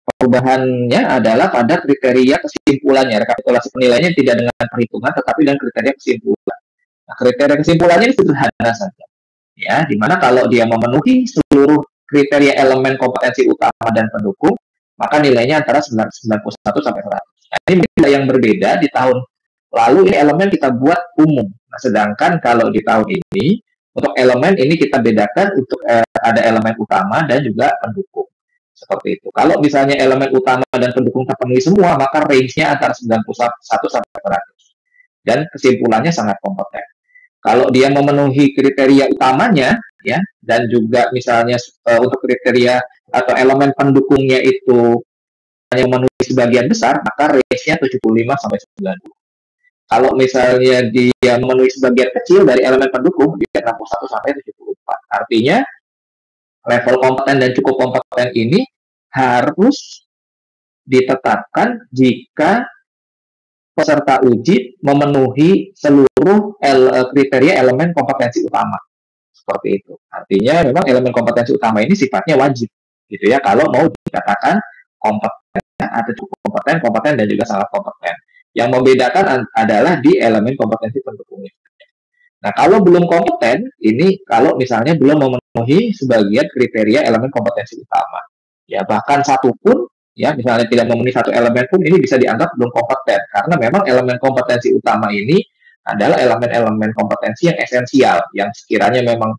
perubahannya adalah pada kriteria kesimpulannya. Rekapitulasi penilaiannya tidak dengan perhitungan, tetapi dengan kriteria kesimpulan. Nah, kriteria kesimpulannya ini sederhana saja. Ya, di mana kalau dia memenuhi seluruh kriteria elemen kompetensi utama dan pendukung, maka nilainya antara 91 sampai 100. Nah, ini mungkin yang berbeda di tahun lalu ini elemen kita buat umum. Nah, sedangkan kalau di tahun ini untuk elemen ini kita bedakan untuk ada elemen utama dan juga pendukung. Seperti itu. Kalau misalnya elemen utama dan pendukung terpenuhi semua, maka range-nya antara 91 sampai 100. Dan kesimpulannya sangat kompeten. Kalau dia memenuhi kriteria utamanya, ya, dan juga misalnya untuk kriteria atau elemen pendukungnya itu hanya memenuhi sebagian besar, maka range-nya 75 sampai 90. Kalau misalnya dia memenuhi sebagian kecil dari elemen pendukung, dia 61 sampai 74. Artinya level kompeten dan cukup kompeten ini harus ditetapkan jika peserta uji memenuhi seluruh kriteria elemen kompetensi utama. Seperti itu. Artinya memang elemen kompetensi utama ini sifatnya wajib, gitu ya, kalau mau dikatakan kompeten atau cukup kompeten dan juga sangat kompeten. Yang membedakan adalah di elemen kompetensi pendukungnya. Nah, kalau belum kompeten, ini kalau misalnya belum memenuhi sebagian kriteria elemen kompetensi utama. Ya, bahkan satu pun, ya, misalnya tidak memenuhi satu elemen pun, ini bisa dianggap belum kompeten. Karena memang elemen kompetensi utama ini adalah elemen-elemen kompetensi yang esensial, yang sekiranya memang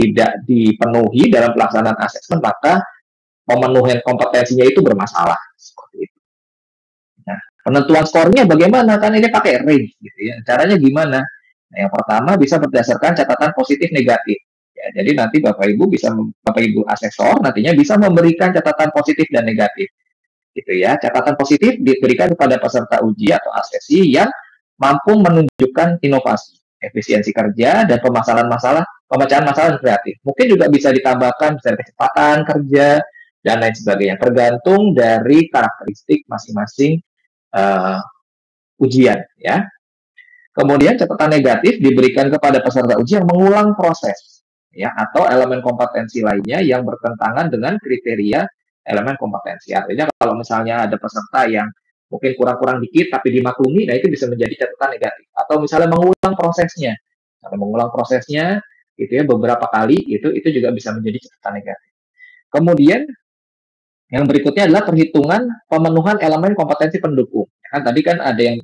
tidak dipenuhi dalam pelaksanaan asesmen, maka pemenuhan kompetensinya itu bermasalah. Seperti itu. Nah, penentuan skornya bagaimana? Kan ini pakai range, gitu ya. Caranya gimana? Nah, yang pertama bisa berdasarkan catatan positif negatif. Ya, jadi nanti Bapak Ibu asesor nantinya bisa memberikan catatan positif dan negatif. Gitu ya. Catatan positif diberikan kepada peserta uji atau asesi yang mampu menunjukkan inovasi, efisiensi kerja, dan pemecahan masalah kreatif. Mungkin juga bisa ditambahkan misalnya kecepatan kerja dan lain sebagainya, tergantung dari karakteristik masing-masing ujian, ya. Kemudian catatan negatif diberikan kepada peserta uji yang mengulang proses, ya, atau elemen kompetensi lainnya yang bertentangan dengan kriteria elemen kompetensi. Artinya kalau misalnya ada peserta yang mungkin kurang-kurang dikit tapi dimaklumi, nah itu bisa menjadi catatan negatif. Atau misalnya mengulang prosesnya, gitu ya, beberapa kali, itu juga bisa menjadi catatan negatif. Kemudian yang berikutnya adalah perhitungan pemenuhan elemen kompetensi pendukung. Kan tadi kan ada yang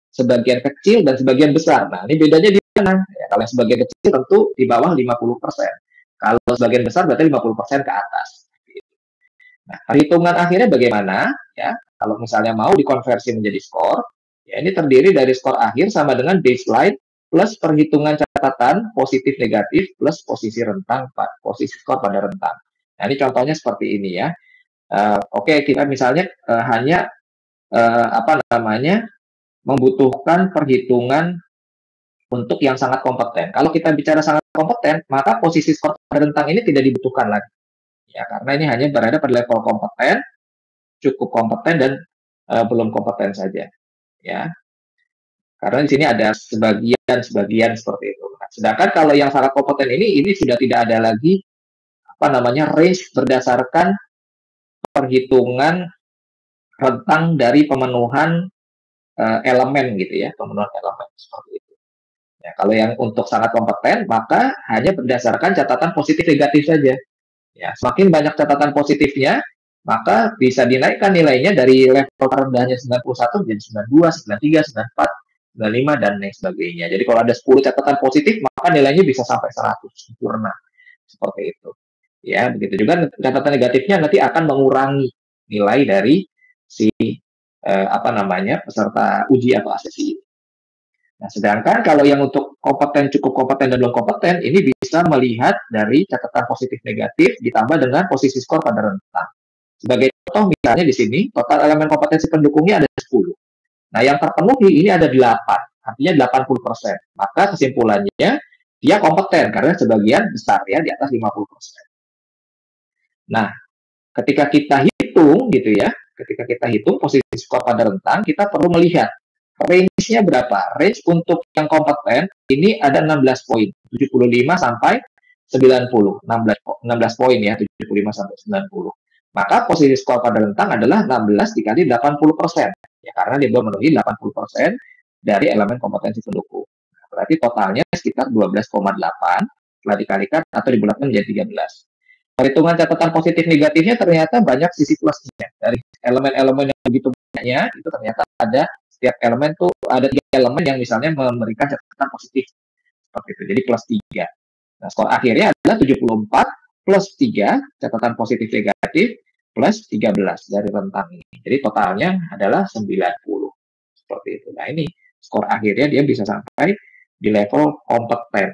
sebagian kecil dan sebagian besar. Nah, ini bedanya di mana? Ya, kalau sebagian kecil tentu di bawah 50%. Kalau sebagian besar berarti 50% ke atas. Nah, perhitungan akhirnya bagaimana? Ya, kalau misalnya mau dikonversi menjadi skor, ya ini terdiri dari skor akhir sama dengan baseline plus perhitungan catatan positif negatif plus posisi skor pada rentang. Nah, ini contohnya seperti ini ya. Oke, kita misalnya hanya apa namanya membutuhkan perhitungan untuk yang sangat kompeten. Kalau kita bicara sangat kompeten, maka posisi skor pada rentang ini tidak dibutuhkan lagi. Ya, karena ini hanya berada pada level kompeten, cukup kompeten dan belum kompeten saja. Ya, karena di sini ada sebagian seperti itu. Nah, sedangkan kalau yang sangat kompeten ini sudah tidak ada lagi apa namanya range berdasarkan perhitungan rentang dari pemenuhan elemen gitu ya, pemenuhan elemen seperti itu. Ya, kalau yang untuk sangat kompeten, maka hanya berdasarkan catatan positif negatif saja. Ya, semakin banyak catatan positifnya, maka bisa dinaikkan nilainya dari level terendahnya 91 menjadi 92, 93, 94, 95, dan lain sebagainya. Jadi kalau ada 10 catatan positif, maka nilainya bisa sampai 100, sempurna. Seperti itu. Ya, begitu juga catatan negatifnya nanti akan mengurangi nilai dari si apa namanya peserta uji atau asesi. Nah, sedangkan kalau yang untuk kompeten, cukup kompeten, dan belum kompeten, ini bisa melihat dari catatan positif negatif ditambah dengan posisi skor pada rentang. Sebagai contoh, misalnya di sini, total elemen kompetensi pendukungnya ada 10. Nah, yang terpenuhi ini ada 8, artinya 80%. Maka kesimpulannya, dia kompeten, karena sebagian besar ya, di atas 50%. Nah, ketika kita hitung, gitu ya, ketika kita hitung posisi skor pada rentang, kita perlu melihat range-nya berapa? Range untuk yang kompeten ini ada 16 poin, 75 sampai 90. 16 poin ya, 75 sampai 90. Maka posisi skor pada rentang adalah 16 dikali 80%. Ya, karena dia memenuhi 80% dari elemen kompetensi pendukung. Nah, berarti totalnya sekitar 12,8 setelah dikalikan atau dibulatkan menjadi 13. Perhitungan catatan positif negatifnya ternyata banyak sisi plusnya. Dari elemen-elemen yang begitu banyaknya, itu ternyata ada setiap elemen tuh ada 3 elemen yang misalnya memberikan catatan positif seperti itu. Jadi plus 3. Nah, skor akhirnya adalah 74 plus 3 catatan positif negatif plus 13 dari rentang ini. Jadi totalnya adalah 90 seperti itu. Nah, ini skor akhirnya dia bisa sampai di level kompeten.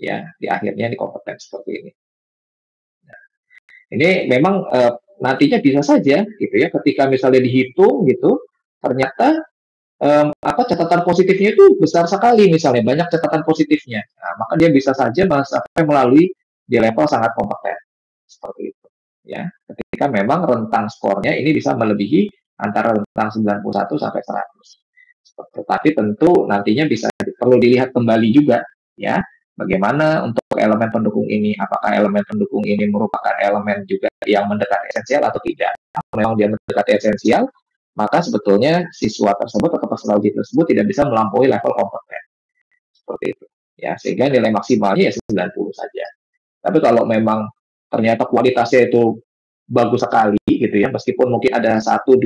Ya, di akhirnya di kompeten seperti ini. Nah, ini memang nantinya bisa saja gitu ya, ketika misalnya dihitung gitu, ternyata apa catatan positifnya itu besar sekali, misalnya banyak catatan positifnya. Nah, maka dia bisa saja sampai melalui di level sangat kompeten seperti itu ya. Ketika memang rentang skornya ini bisa melebihi antara rentang 91 sampai 100. Tapi tentu nantinya bisa perlu dilihat kembali juga ya, bagaimana untuk elemen pendukung ini, apakah elemen pendukung ini merupakan elemen juga yang mendekati esensial atau tidak. Kalau memang dia mendekati esensial, maka sebetulnya siswa tersebut atau peserta uji tersebut tidak bisa melampaui level kompeten. Seperti itu. Ya, sehingga nilai maksimalnya ya 90 saja. Tapi kalau memang ternyata kualitasnya itu bagus sekali gitu ya, meskipun mungkin ada 1-2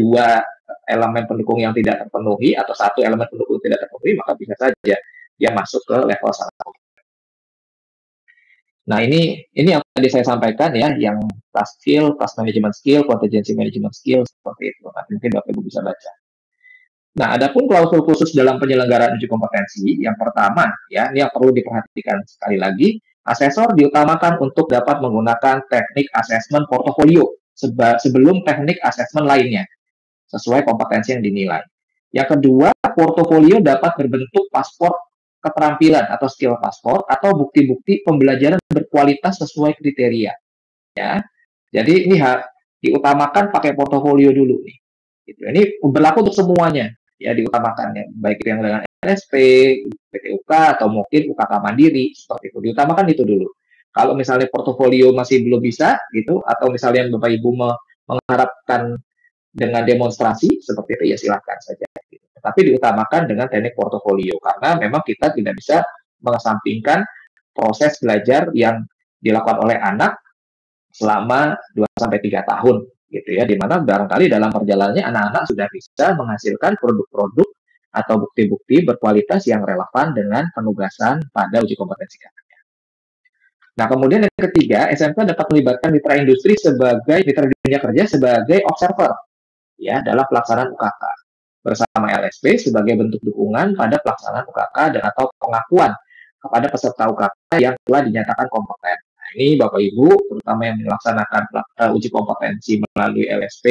elemen pendukung yang tidak terpenuhi atau 1 elemen pendukung tidak terpenuhi, maka bisa saja dia masuk ke level 1. Nah, ini yang tadi saya sampaikan ya, yang task skill, task management skill, contingency management skill, seperti itu. Nah, mungkin Bapak Ibu bisa baca. Nah, adapun klausul khusus dalam penyelenggaraan uji kompetensi, yang pertama, ya, ini yang perlu diperhatikan sekali lagi, asesor diutamakan untuk dapat menggunakan teknik asesmen portofolio sebelum teknik asesmen lainnya, sesuai kompetensi yang dinilai. Yang kedua, portofolio dapat berbentuk paspor keterampilan atau skill paspor atau bukti-bukti pembelajaran berkualitas sesuai kriteria. Ya, jadi ini diutamakan pakai portofolio dulu nih. Gitu. Ini berlaku untuk semuanya ya, diutamakan ya, baik yang dengan LSP, PTUK atau mungkin UKK Mandiri seperti itu, diutamakan itu dulu. Kalau misalnya portofolio masih belum bisa gitu, atau misalnya Bapak Ibu mengharapkan dengan demonstrasi seperti itu ya silakan saja. Gitu. Tetapi diutamakan dengan teknik portofolio karena memang kita tidak bisa mengesampingkan proses belajar yang dilakukan oleh anak selama 2-3 tahun gitu ya, di mana barangkali dalam perjalanannya anak-anak sudah bisa menghasilkan produk-produk atau bukti-bukti berkualitas yang relevan dengan penugasan pada uji kompetensi kakaknya. Nah, kemudian yang ketiga, SMK dapat melibatkan mitra industri sebagai mitra dunia kerja sebagai observer ya dalam pelaksanaan UKK bersama LSP sebagai bentuk dukungan pada pelaksanaan UKK dan atau pengakuan kepada peserta UKK yang telah dinyatakan kompeten. Ini Bapak Ibu, terutama yang melaksanakan uji kompetensi melalui LSP,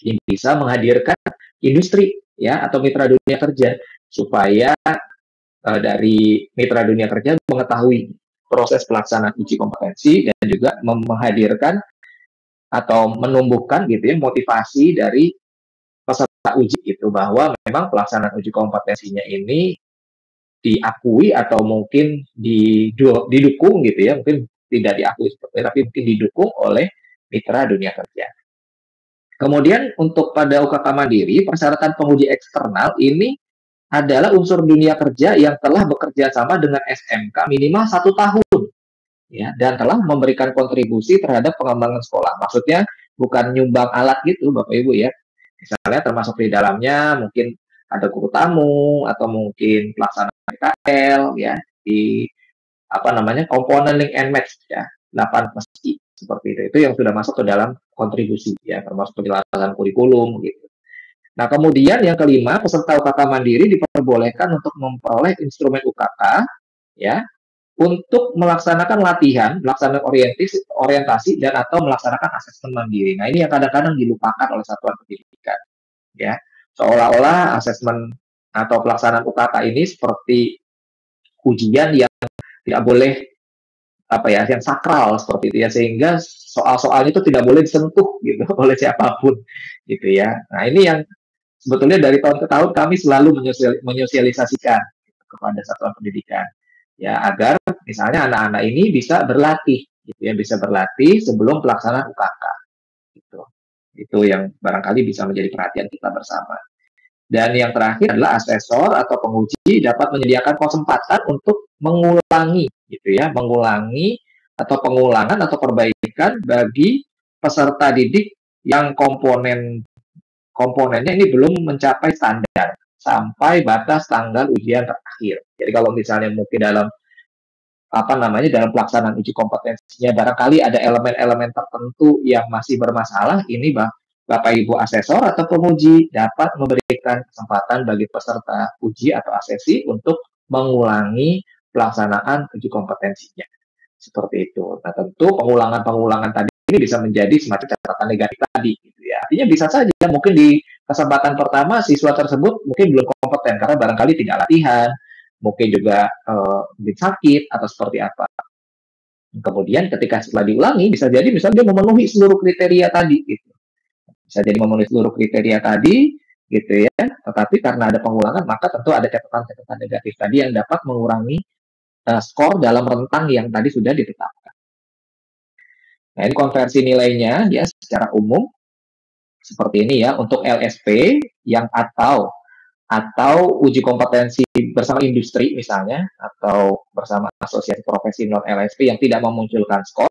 ini bisa menghadirkan industri ya atau mitra dunia kerja supaya dari mitra dunia kerja mengetahui proses pelaksanaan uji kompetensi dan juga menghadirkan atau menumbuhkan gitu ya motivasi dari peserta uji itu bahwa memang pelaksanaan uji kompetensinya ini diakui atau mungkin didukung gitu ya, mungkin tidak diakui tapi mungkin didukung oleh mitra dunia kerja. Kemudian untuk pada UKK Mandiri, persyaratan penguji eksternal ini adalah unsur dunia kerja yang telah bekerja sama dengan SMK minimal 1 tahun ya, dan telah memberikan kontribusi terhadap pengembangan sekolah. Maksudnya bukan nyumbang alat gitu Bapak Ibu ya. Misalnya termasuk di dalamnya mungkin ada guru tamu atau mungkin pelaksanaan PKL ya, di komponen link and match ya, 8 meski seperti itu. Itu yang sudah masuk ke dalam kontribusi ya, termasuk penjelasan kurikulum gitu. Nah, kemudian yang kelima, peserta UKK Mandiri diperbolehkan untuk memperoleh instrumen UKK ya, untuk melaksanakan latihan, melaksanakan orientasi dan atau melaksanakan asesmen mandiri. Nah, ini yang kadang-kadang dilupakan oleh satuan pendidikan ya. Seolah-olah asesmen atau pelaksanaan UKK ini seperti ujian yang tidak boleh yang sakral seperti itu ya, sehingga soal-soal itu tidak boleh disentuh gitu oleh siapapun gitu ya. Nah, ini yang sebetulnya dari tahun ke tahun kami selalu menyosialisasikan kepada satuan pendidikan ya, agar misalnya anak-anak ini bisa berlatih gitu ya, bisa berlatih sebelum pelaksanaan UKK gitu. Itu yang barangkali bisa menjadi perhatian kita bersama. Dan yang terakhir adalah asesor atau penguji dapat menyediakan kesempatan untuk mengulangi gitu ya, mengulangi atau pengulangan atau perbaikan bagi peserta didik yang komponennya ini belum mencapai standar sampai batas tanggal ujian terakhir. Jadi kalau misalnya mungkin dalam dalam pelaksanaan uji kompetensinya barangkali ada elemen-elemen tertentu yang masih bermasalah, ini Bapak Ibu asesor atau penguji dapat memberikan kesempatan bagi peserta uji atau asesi untuk mengulangi pelaksanaan uji kompetensinya. Seperti itu. Nah, tentu pengulangan-pengulangan tadi ini bisa menjadi semacam catatan negatif tadi gitu ya. Artinya bisa saja mungkin di kesempatan pertama siswa tersebut mungkin belum kompeten karena barangkali tidak latihan, mungkin juga mungkin sakit atau seperti apa. Kemudian ketika setelah diulangi bisa jadi misalnya dia memenuhi seluruh kriteria tadi gitu. Bisa jadi memenuhi seluruh kriteria tadi gitu ya, tetapi karena ada pengulangan maka tentu ada catatan-catatan negatif tadi yang dapat mengurangi skor dalam rentang yang tadi sudah ditetapkan. Nah, ini konversi nilainya ya secara umum seperti ini ya, untuk LSP yang atau uji kompetensi bersama industri misalnya atau bersama asosiasi profesi non LSP yang tidak memunculkan skor,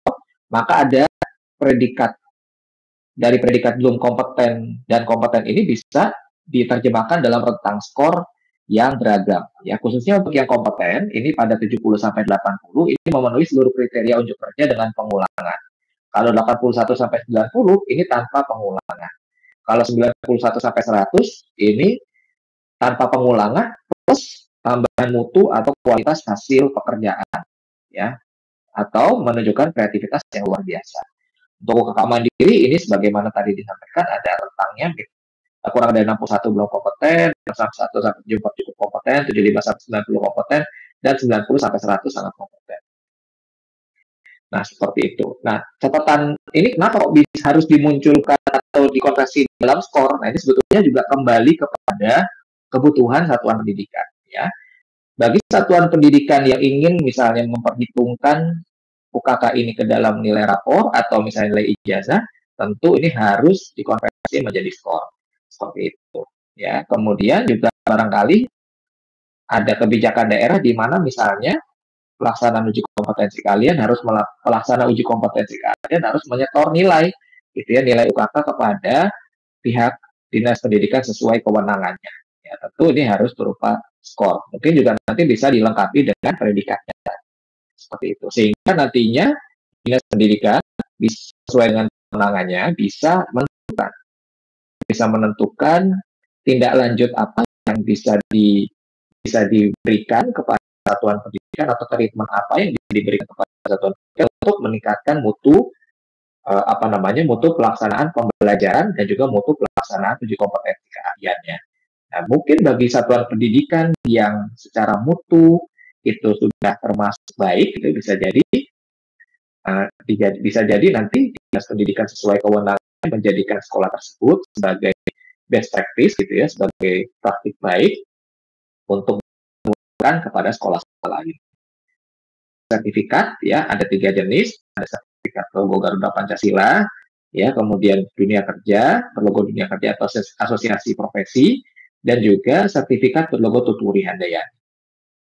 maka ada predikat dari predikat belum kompeten dan kompeten ini bisa diterjemahkan dalam rentang skor yang beragam. Ya, khususnya untuk yang kompeten, ini pada 70-80, ini memenuhi seluruh kriteria unjuk kerja dengan pengulangan. Kalau 81-90, ini tanpa pengulangan. Kalau 91-100, ini tanpa pengulangan, plus tambahan mutu atau kualitas hasil pekerjaan. Ya, atau menunjukkan kreativitas yang luar biasa. Untuk UKK Mandiri ini sebagaimana tadi disampaikan ada rentangnya kurang dari 61 belum kompeten, 61 sampai 74 cukup kompeten, 75 sampai 90 kompeten, dan 90 sampai 100 sangat kompeten. Nah, seperti itu. Nah, catatan ini kenapa kok harus dimunculkan atau dikonversi dalam skor? Nah, ini sebetulnya juga kembali kepada kebutuhan satuan pendidikan ya. Bagi satuan pendidikan yang ingin misalnya memperhitungkan UKK ini ke dalam nilai rapor atau misalnya nilai ijazah, tentu ini harus dikonversi menjadi skor. Seperti itu. Ya, kemudian juga barangkali ada kebijakan daerah di mana misalnya pelaksanaan uji kompetensi kalian harus menyetor nilai gitu ya, nilai UKK kepada pihak Dinas Pendidikan sesuai kewenangannya. Ya, tentu ini harus berupa skor. Mungkin juga nanti bisa dilengkapi dengan predikatnya. Seperti itu. Sehingga nantinya Dinas Pendidikan sesuai dengan kewenangannya bisa menentukan tindak lanjut apa yang bisa diberikan kepada satuan pendidikan atau treatment apa yang diberikan kepada satuan pendidikan untuk meningkatkan mutu mutu pelaksanaan pembelajaran dan juga mutu pelaksanaan uji kompetensi keahliannya. Nah, mungkin bagi satuan pendidikan yang secara mutu itu sudah termasuk baik, itu bisa jadi nanti dinas pendidikan sesuai kewenangan menjadikan sekolah tersebut sebagai best practice gitu ya, sebagai praktik baik untuk menggunakan kepada sekolah-sekolah lain. Sertifikat ya ada 3 jenis, ada sertifikat logo Garuda Pancasila, ya kemudian dunia kerja, berlogo dunia kerja atau asosiasi profesi, dan juga sertifikat berlogo Tuturi Handayani.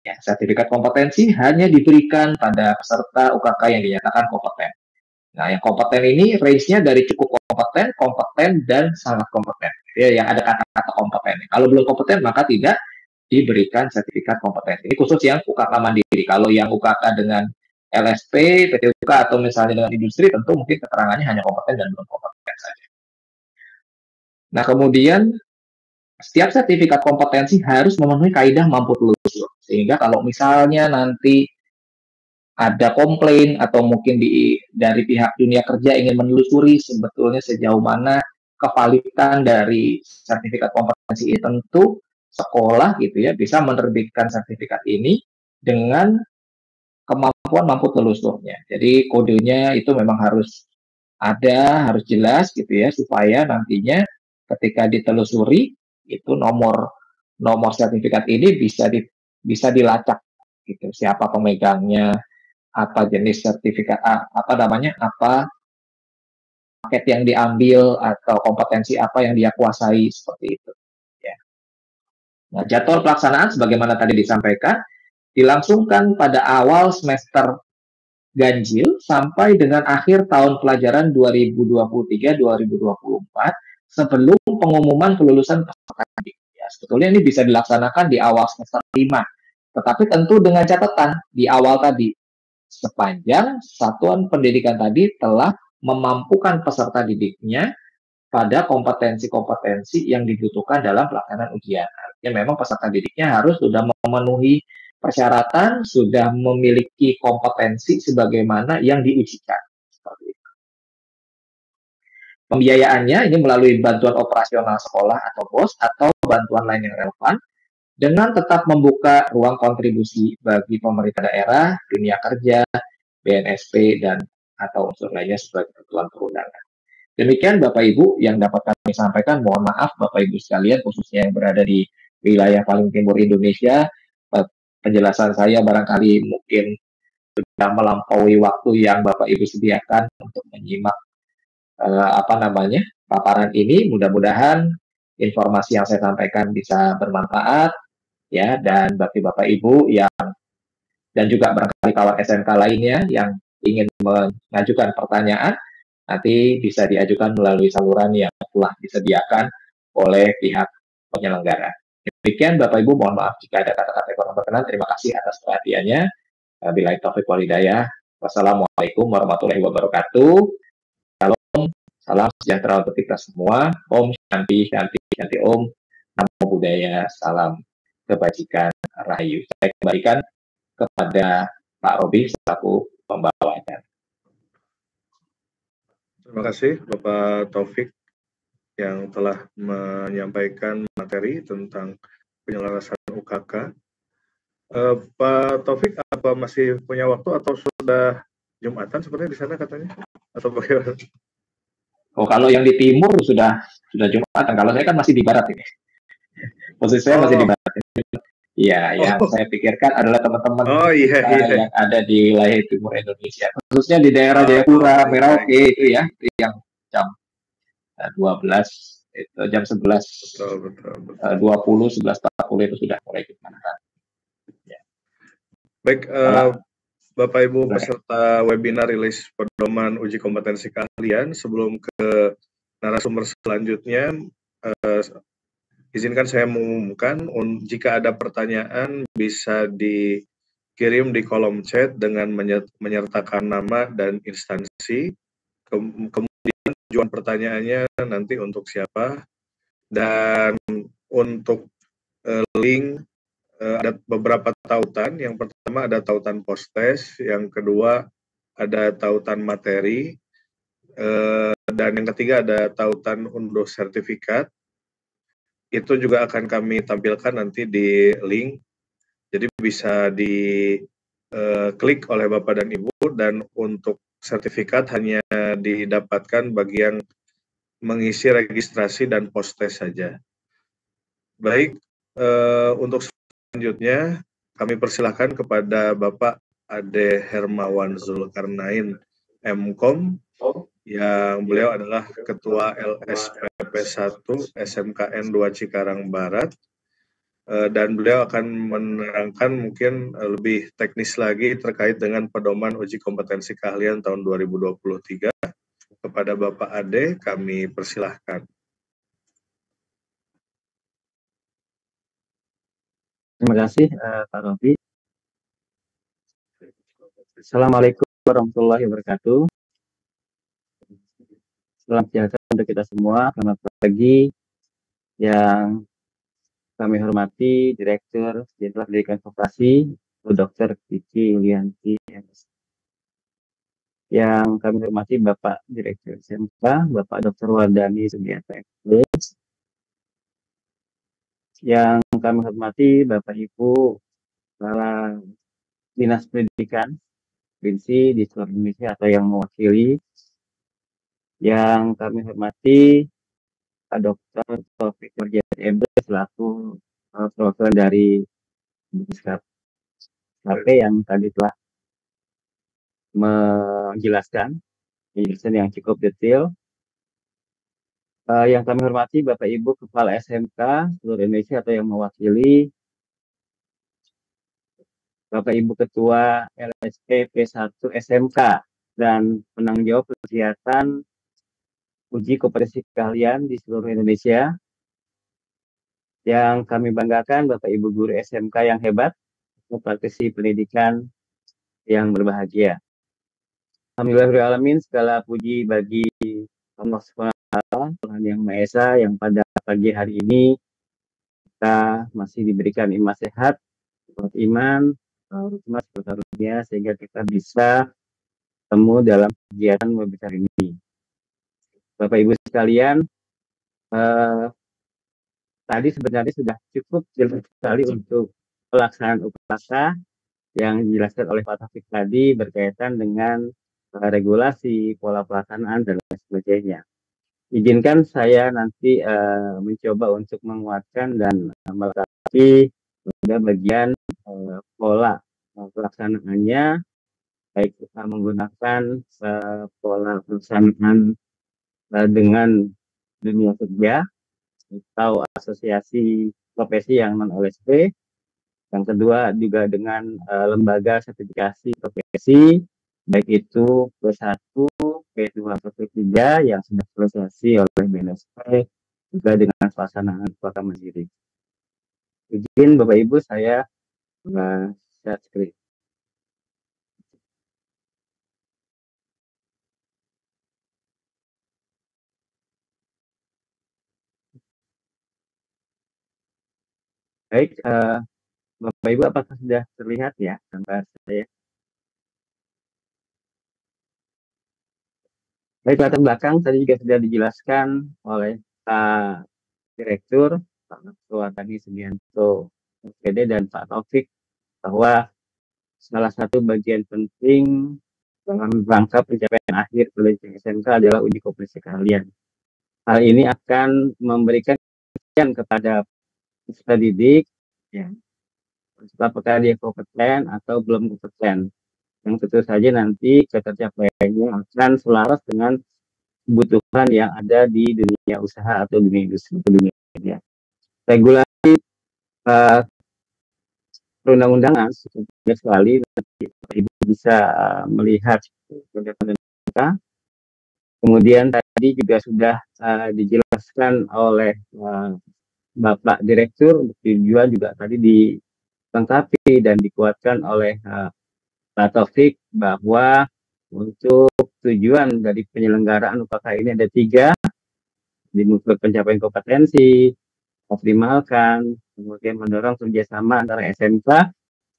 Ya, sertifikat kompetensi hanya diberikan pada peserta UKK yang dinyatakan kompeten. Nah, yang kompeten ini range-nya dari cukup kompeten, kompeten, dan sangat kompeten. Ya, yang ada kata-kata kompeten. Kalau belum kompeten, maka tidak diberikan sertifikat kompetensi. Ini khusus yang UKK mandiri. Kalau yang UKK dengan LSP, PTUK, atau misalnya dengan industri, tentu mungkin keterangannya hanya kompeten dan belum kompeten saja. Nah, kemudian setiap sertifikat kompetensi harus memenuhi kaidah mampu telusur. Sehingga kalau misalnya nanti ada komplain atau mungkin dari pihak dunia kerja ingin menelusuri sebetulnya sejauh mana kevalidan dari sertifikat kompetensi ini, tentu sekolah gitu ya bisa menerbitkan sertifikat ini dengan kemampuan mampu telusurnya. Jadi kodenya itu memang harus ada, harus jelas gitu ya, supaya nantinya ketika ditelusuri itu nomor sertifikat ini bisa dilacak gitu, siapa pemegangnya, apa jenis sertifikat, apa paket yang diambil atau kompetensi apa yang dia kuasai seperti itu. Ya. Nah, jadwal pelaksanaan sebagaimana tadi disampaikan dilangsungkan pada awal semester ganjil sampai dengan akhir tahun pelajaran 2023-2024 sebelum pengumuman kelulusan peserta didik. Ya, sebetulnya ini bisa dilaksanakan di awal semester 5, tetapi tentu dengan catatan di awal tadi, sepanjang satuan pendidikan tadi telah memampukan peserta didiknya pada kompetensi-kompetensi yang dibutuhkan dalam pelaksanaan ujian. Artinya memang peserta didiknya harus sudah memenuhi persyaratan, sudah memiliki kompetensi sebagaimana yang diujikan. Seperti itu. Pembiayaannya ini melalui bantuan operasional sekolah atau BOS atau bantuan lain yang relevan, dengan tetap membuka ruang kontribusi bagi pemerintah daerah, dunia kerja, BNSP, dan atau unsur lainnya sebagai ketentuan perundangan. Demikian Bapak Ibu yang dapat kami sampaikan. Mohon maaf Bapak Ibu sekalian, khususnya yang berada di wilayah paling timur Indonesia. Penjelasan saya barangkali mungkin sudah melampaui waktu yang Bapak Ibu sediakan untuk menyimak paparan ini. Mudah-mudahan informasi yang saya sampaikan bisa bermanfaat ya, dan bagi Bapak Ibu dan juga barangkali kawan SMK lainnya yang ingin mengajukan pertanyaan, nanti bisa diajukan melalui saluran yang telah disediakan oleh pihak penyelenggara. Demikian Bapak Ibu, mohon maaf jika ada kata-kata yang kurang berkenan. Terima kasih atas perhatiannya. Billahi taufiq wal hidayah. Wassalamualaikum warahmatullahi wabarakatuh. Salam sejahtera untuk kita semua. Om Shanti, Shanti, Shanti Om. Namo Buddhaya, salam kebajikan, rahayu. Saya kembalikan kepada Pak Robi selaku pembawa acara. Terima kasih Bapak Taufik yang telah menyampaikan materi tentang penyelarasan UKK. Pak Taufik, apa masih punya waktu atau sudah Jumatan sepertinya di sana katanya? Atau bagaimana? Oh, kalau yang di timur sudah Jumatan. Kalau saya kan masih di barat ini. Posisi saya masih di barat. Iya, yang saya pikirkan adalah teman-teman yang ada di wilayah timur Indonesia, khususnya di daerah Jayapura, Merauke itu ya, itu yang jam 12, itu jam 11, 20, 11.40 itu sudah mulai digunakan. Ya. Baik, Bapak Ibu peserta webinar rilis pedoman uji kompetensi keahlian, sebelum ke narasumber selanjutnya, izinkan saya mengumumkan jika ada pertanyaan bisa dikirim di kolom chat dengan menyertakan nama dan instansi. Kemudian tujuan pertanyaannya nanti untuk siapa, dan untuk link ada beberapa tautan. Yang pertama ada tautan post test, yang kedua ada tautan materi, dan yang ketiga ada tautan unduh sertifikat. Itu juga akan kami tampilkan nanti di link, jadi bisa diklik oleh Bapak dan Ibu, dan untuk sertifikat hanya didapatkan bagi yang mengisi registrasi dan post-test saja. Baik, untuk selanjutnya kami persilahkan kepada Bapak Ade Hermawan Zulkarnain, MKom, yang beliau adalah Ketua LSPP 1 SMKN 2 Cikarang Barat, dan beliau akan menerangkan mungkin lebih teknis lagi terkait dengan pedoman uji kompetensi keahlian tahun 2023. Kepada Bapak Ade, kami persilahkan. Terima kasih Pak Rofi. Assalamualaikum warahmatullahi wabarakatuh. Salam sejahtera untuk kita semua. Selamat pagi. Yang kami hormati Direktur Jenderal Pendidikan Vokasi, Dr. Kiki Yulianti, yang kami hormati Bapak Direktur SMK, Bapak Dr. Wardani Sugiarto, yang kami hormati Bapak Ibu para Dinas Pendidikan provinsi di seluruh Indonesia atau yang mewakili, yang kami hormati Pak Dr. Taufik Nurjati MD selaku perwakilan dari KP yang tadi telah menjelaskan yang cukup detail. Yang kami hormati Bapak Ibu Kepala SMK seluruh Indonesia atau yang mewakili, Bapak Ibu Ketua LSPP 1 SMK dan penanggung jawab kegiatan uji kompetensi keahlian di seluruh Indonesia. Yang kami banggakan Bapak Ibu guru SMK yang hebat, praktisi pendidikan yang berbahagia. Alhamdulillahirrahmanirrahim, segala puji bagi Allah SWT, Tuhan Yang Maha Esa, yang pada pagi hari ini kita masih diberikan iman sehat, iman, dunia, sehingga kita bisa temu dalam kegiatan webinar ini. Bapak Ibu sekalian, tadi sebenarnya sudah cukup jelas sekali untuk pelaksanaan UPASA yang dijelaskan oleh Pak Taufik tadi berkaitan dengan regulasi, pola pelaksanaan, dan lain sebagainya. Izinkan saya nanti mencoba untuk menguatkan dan melengkapi pada bagian pola pelaksanaannya, baik kita menggunakan pola pelaksanaan dengan dunia kerja atau asosiasi profesi yang non-LSP. Yang kedua juga dengan lembaga sertifikasi profesi, baik itu P1, P2, atau P3 yang sudah selesai oleh BNSP, juga dengan pelaksanaan kuota mandiri. Izin Bapak Ibu, saya share screen. Baik, Bapak Ibu, apakah sudah terlihat ya gambar saya? Baik, latar belakang tadi juga sudah dijelaskan oleh Pak Direktur, Pak Wardani Sugiarto, SPD, dan Pak Taufik, bahwa salah satu bagian penting dalam rangka pencapaian akhir pendidikan SMK adalah uji kompetensi keahlian. Hal ini akan memberikan kepastian kepada peserta didik, ya, apakah dia kompeten atau belum kompeten. Yang tentu saja nanti ketercapaiannya akan selaras dengan kebutuhan yang ada di dunia usaha atau dunia industri atau dunia media. Regulasi perundang-undangan sebetulnya sekali, nanti Ibu bisa melihat kita. Kemudian tadi juga sudah dijelaskan oleh Bapak Direktur, tujuan juga tadi dilengkapi dan dikuatkan oleh Pak Taufik, bahwa untuk tujuan dari penyelenggaraan UPK ini ada 3, dimulai pencapaian kompetensi, optimalkan, kemudian mendorong kerjasama antara SMK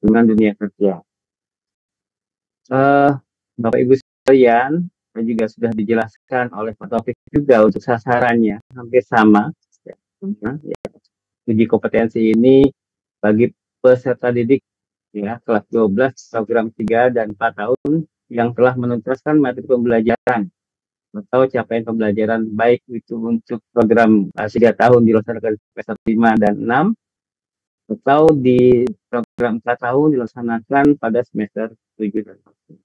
dengan dunia kerja. Bapak Ibu sekalian, dan juga sudah dijelaskan oleh Pak Taufik juga untuk sasarannya hampir sama. Ya, uji kompetensi ini bagi peserta didik ya kelas 12 program 3 dan 4 tahun yang telah menuntaskan materi pembelajaran atau capaian pembelajaran baik itu untuk program 3 tahun dilaksanakan semester 5 dan 6 atau di program 4 tahun dilaksanakan pada semester 7 dan 8.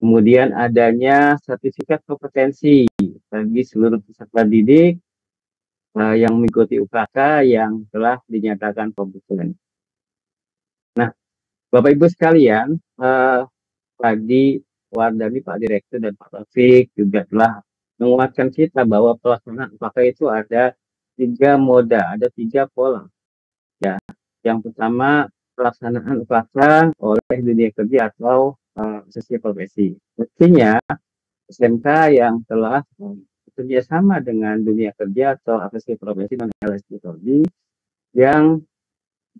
Kemudian adanya sertifikat kompetensi bagi seluruh peserta didik yang mengikuti UKK yang telah dinyatakan kompeten. Nah, Bapak Ibu sekalian, tadi Wardani, Pak Direktur dan Pak Taufik juga telah menguatkan kita bahwa pelaksanaan UKK itu ada 3 moda, ada 3 pola. Ya, yang pertama pelaksanaan UKK oleh dunia kerja atau asosiasi profesi. Mestinya SMK yang telah bekerja sama dengan dunia kerja atau asosiasi profesi non LSP yang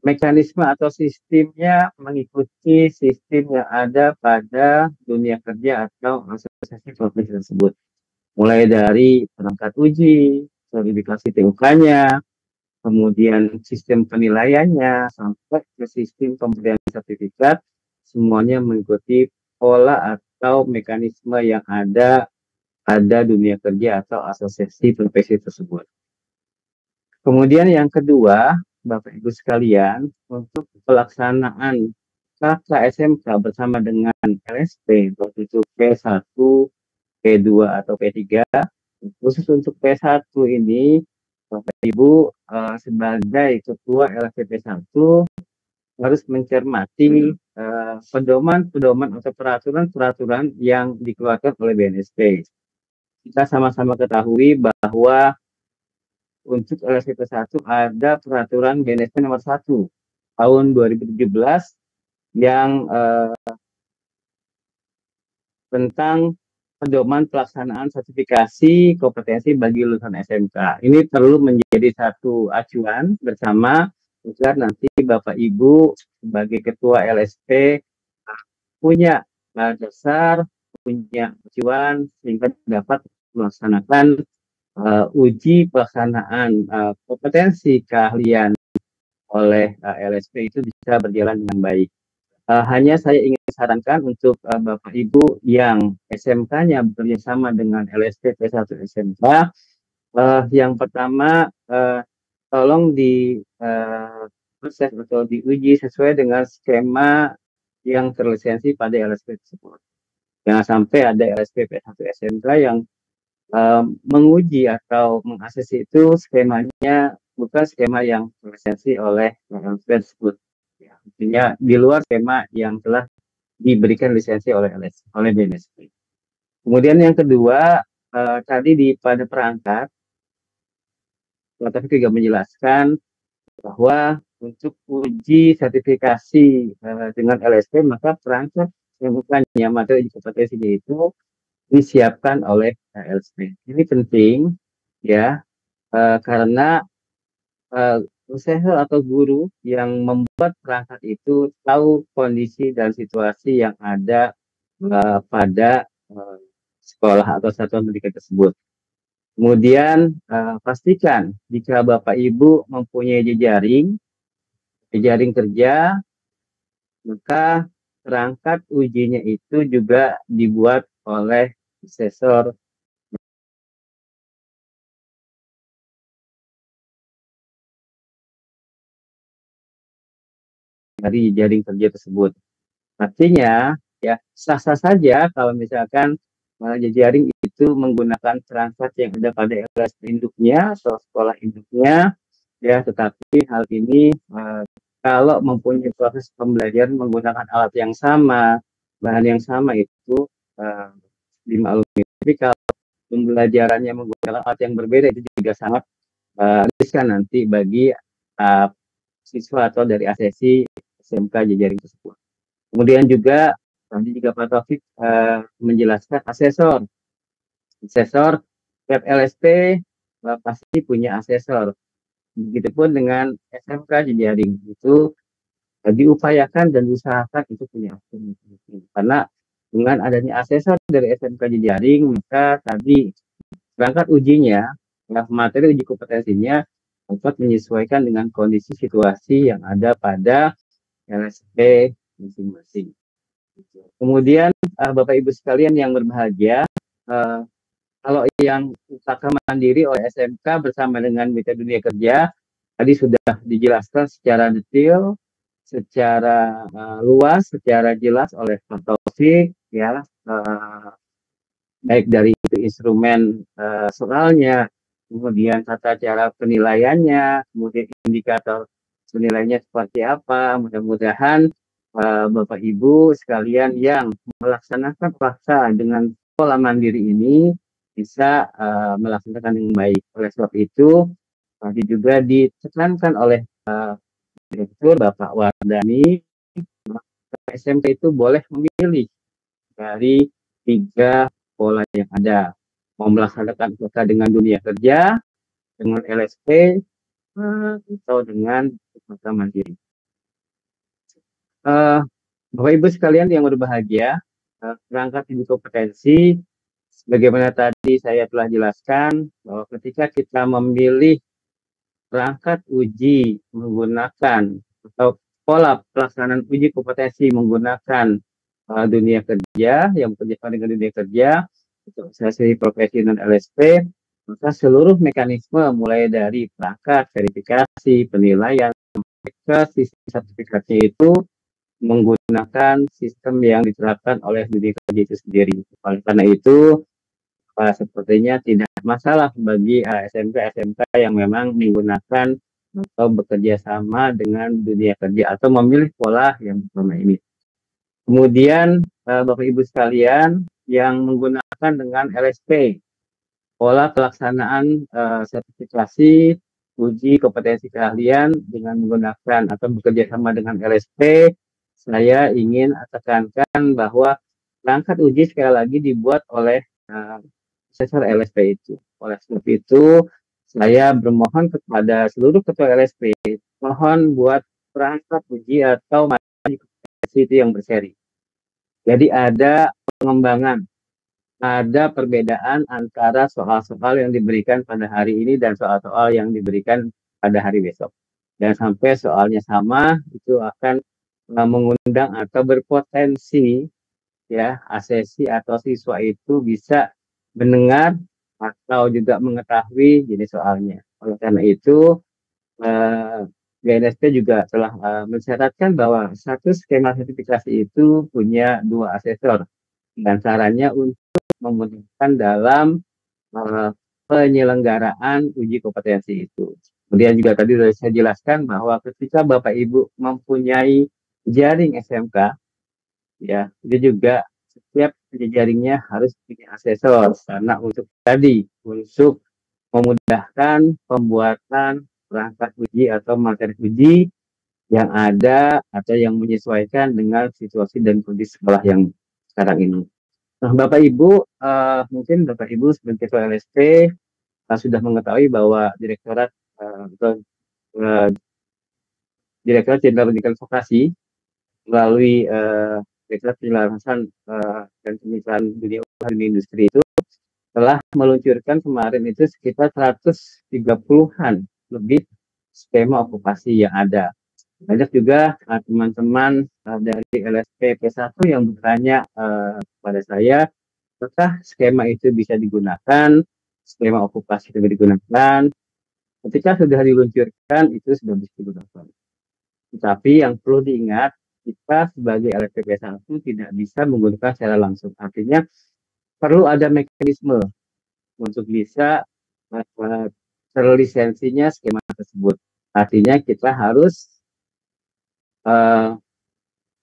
mekanisme atau sistemnya mengikuti sistem yang ada pada dunia kerja atau asosiasi profesi tersebut. Mulai dari perangkat uji, verifikasi TUK-nya, kemudian sistem penilaiannya, sampai ke sistem pemberian sertifikat, semuanya mengikuti pola atau mekanisme yang ada dunia kerja atau asosiasi profesi tersebut. Kemudian yang kedua, Bapak Ibu sekalian, untuk pelaksanaan KKSMK bersama dengan LSP, waktu itu P1, P2 atau P3, khusus untuk P1 ini, Bapak Ibu sebagai ketua LSP P1 harus mencermati pedoman atau peraturan yang dikeluarkan oleh BNSP. Kita sama-sama ketahui bahwa untuk LSP 1 ada peraturan BNSP nomor 1 tahun 2017 yang tentang pedoman pelaksanaan sertifikasi kompetensi bagi lulusan SMK. Ini perlu menjadi satu acuan bersama agar nanti Bapak Ibu sebagai ketua LSP punya dasar, punya acuan sehingga dapat melaksanakan uji pelaksanaan kompetensi keahlian oleh LSP itu bisa berjalan dengan baik. Hanya saya ingin sarankan untuk Bapak Ibu yang SMK-nya bekerja sama dengan LSP P1 SMK, yang pertama tolong di proses atau diuji sesuai dengan skema yang terlisensi pada LSP tersebut. Jangan sampai ada LSP P1 SMK yang menguji atau mengakses itu skemanya bukan skema yang terlisensi oleh LSP tersebut. Ya, artinya di luar skema yang telah diberikan lisensi oleh BNSP. Kemudian yang kedua, tadi pada perangkat, tapi juga menjelaskan bahwa untuk uji sertifikasi dengan LSP, maka perangkat yang bukannya materi uji kompetensinya itu disiapkan oleh LSP. Ini penting ya, karena profesor atau guru yang membuat perangkat itu tahu kondisi dan situasi yang ada pada sekolah atau satuan pendidikan tersebut. Kemudian pastikan jika Bapak Ibu mempunyai jejaring kerja, maka perangkat ujinya itu juga dibuat oleh asesor dari jaring kerja tersebut. Artinya ya sah-sah saja kalau misalkan jejaring itu menggunakan perangkat yang ada pada LSP induknya atau sekolah induknya ya, tetapi hal ini kalau mempunyai proses pembelajaran menggunakan alat yang sama, bahan yang sama itu dimaklumi. Tapi kalau pembelajarannya menggunakan alat yang berbeda itu juga sangat riskan nanti bagi siswa atau dari ASESI SMK jejaring tersebut. Kemudian juga tadi juga Pak Taufik menjelaskan asesor tiap LSP pasti punya asesor. Begitupun dengan SMK jejaring itu diupayakan dan diusahakan itu punya asesor. Karena dengan adanya asesor dari SMK Jejaring, maka tadi perangkat ujinya, materi uji kompetensinya dapat menyesuaikan dengan kondisi situasi yang ada pada LSP masing-masing. Kemudian Bapak Ibu sekalian yang berbahagia, kalau yang usaha mandiri oleh SMK bersama dengan Mitra Dunia Kerja, tadi sudah dijelaskan secara detail, secara luas, secara jelas oleh Pak Taufik, ya, baik dari itu instrumen soalnya, kemudian tata cara penilaiannya, kemudian indikator penilaiannya seperti apa. Mudah-mudahan Bapak Ibu sekalian yang melaksanakan paksa dengan pola mandiri ini bisa melaksanakan dengan baik. Oleh sebab itu, tadi juga ditekankan oleh Direktur Bapak Wardani, SMK itu boleh memilih dari 3 pola yang ada. Mau melaksanakan PK dengan dunia kerja, dengan LSP, atau dengan PK mandiri. Bapak Ibu sekalian yang berbahagia, perangkat uji kompetensi, sebagaimana tadi saya telah jelaskan, bahwa ketika kita memilih perangkat uji menggunakan atau pola pelaksanaan uji kompetensi menggunakan dunia kerja, yang bekerja dengan dunia kerja, untuk sesi profesi dan LSP, maka seluruh mekanisme mulai dari perangkat, verifikasi, penilaian, ke sistem sertifikatnya itu menggunakan sistem yang diterapkan oleh dunia kerja itu sendiri. Oleh karena itu, sepertinya tidak masalah bagi SMK-SMK yang memang menggunakan atau bekerja sama dengan dunia kerja atau memilih pola yang pertama ini. Kemudian Bapak Ibu sekalian yang menggunakan dengan LSP, pola pelaksanaan sertifikasi uji kompetensi keahlian dengan menggunakan atau bekerja sama dengan LSP, saya ingin tekankan bahwa perangkat uji sekali lagi dibuat oleh asesor LSP itu. Oleh sebab itu, saya bermohon kepada seluruh ketua LSP, mohon buat perangkat uji atau materi kompetensi itu yang berseri. Jadi ada pengembangan, ada perbedaan antara soal-soal yang diberikan pada hari ini dan soal-soal yang diberikan pada hari besok. Dan sampai soalnya sama, itu akan mengundang atau berpotensi ya asesi atau siswa itu bisa mendengar atau juga mengetahui jenis soalnya. Oleh karena itu, BNSP juga telah mensyaratkan bahwa satu skema sertifikasi itu punya 2 asesor dan caranya untuk memudahkan dalam penyelenggaraan uji kompetensi itu. Kemudian juga tadi sudah saya jelaskan bahwa ketika Bapak Ibu mempunyai jaring SMK, ya, itu juga setiap jaringnya harus punya asesor karena untuk memudahkan pembuatan perangkat uji atau materi uji yang ada atau yang menyesuaikan dengan situasi dan kondisi sekolah yang sekarang ini. Nah, Bapak Ibu, mungkin Bapak Ibu sebagai ketua LSP sudah mengetahui bahwa Direktorat Jenderal Pendidikan Vokasi melalui Direktorat Penyelarasan dan Pemisahan Dunia Usaha dan Industri itu telah meluncurkan kemarin itu sekitar 130-an lebih skema okupasi yang ada. Banyak juga teman-teman dari LSP P1 yang bertanya kepada saya, apakah skema itu bisa digunakan, skema okupasi itu digunakan. Ketika sudah diluncurkan, itu sudah bisa digunakan. Tetapi yang perlu diingat, kita sebagai LSP P1 tidak bisa menggunakan secara langsung. Artinya, perlu ada mekanisme untuk bisa terlisensinya skema tersebut. Artinya kita harus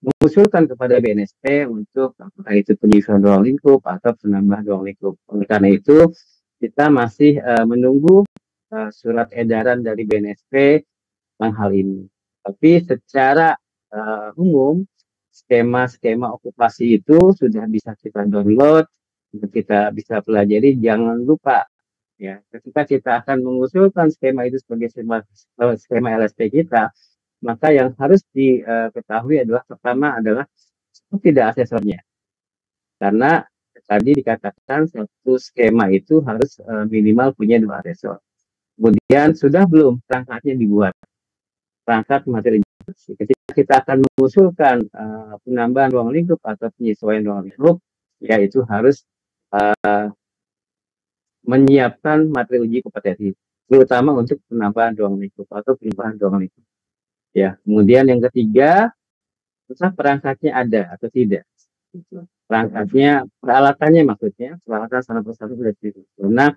mengusulkan kepada BNSP untuk apakah itu penyusunan ruang lingkup atau penambahan ruang lingkup. Oleh karena itu, kita masih menunggu surat edaran dari BNSP tentang hal ini. Tapi secara umum, skema-skema okupasi itu sudah bisa kita download, kita bisa pelajari. Jangan lupa ya, ketika kita akan mengusulkan skema itu sebagai skema LSP kita, maka yang harus diketahui adalah pertama adalah tidak asesornya. Karena tadi dikatakan satu skema itu harus minimal punya 2 asesor. Kemudian sudah belum perangkatnya dibuat, perangkat materi edukasi. Ketika kita akan mengusulkan penambahan ruang lingkup atau penyesuaian ruang lingkup, yaitu harus menyiapkan materi uji kompetensi, terutama untuk penambahan ruang lingkup atau perubahan ruang lingkup. Ya, kemudian yang ketiga, apakah perangkatnya ada atau tidak? Perangkatnya, peralatannya maksudnya, peralatan salah satu sudah tidak. Karena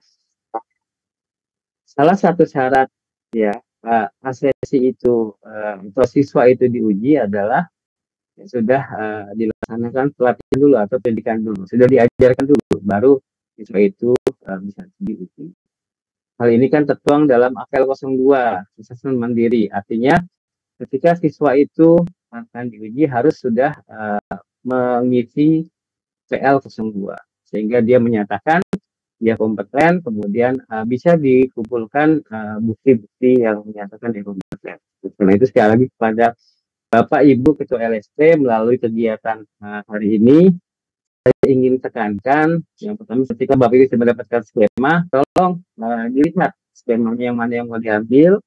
salah satu syarat ya asesi itu atau siswa itu diuji adalah sudah dilaksanakan pelatihan dulu atau pendidikan dulu, sudah diajarkan dulu, baru siswa itu bisa diuji. Hal ini kan tertuang dalam APL 02, asesmen mandiri. Artinya ketika siswa itu akan diuji harus sudah mengisi PL 02, sehingga dia menyatakan dia kompeten, kemudian bisa dikumpulkan bukti-bukti yang menyatakan dia kompeten. Karena itu sekali lagi kepada Bapak Ibu Ketua LSP melalui kegiatan hari ini, saya ingin tekankan yang pertama, ketika Bapak Ibu sudah mendapatkan skema, tolong dilihat skemanya yang mana yang mau diambil,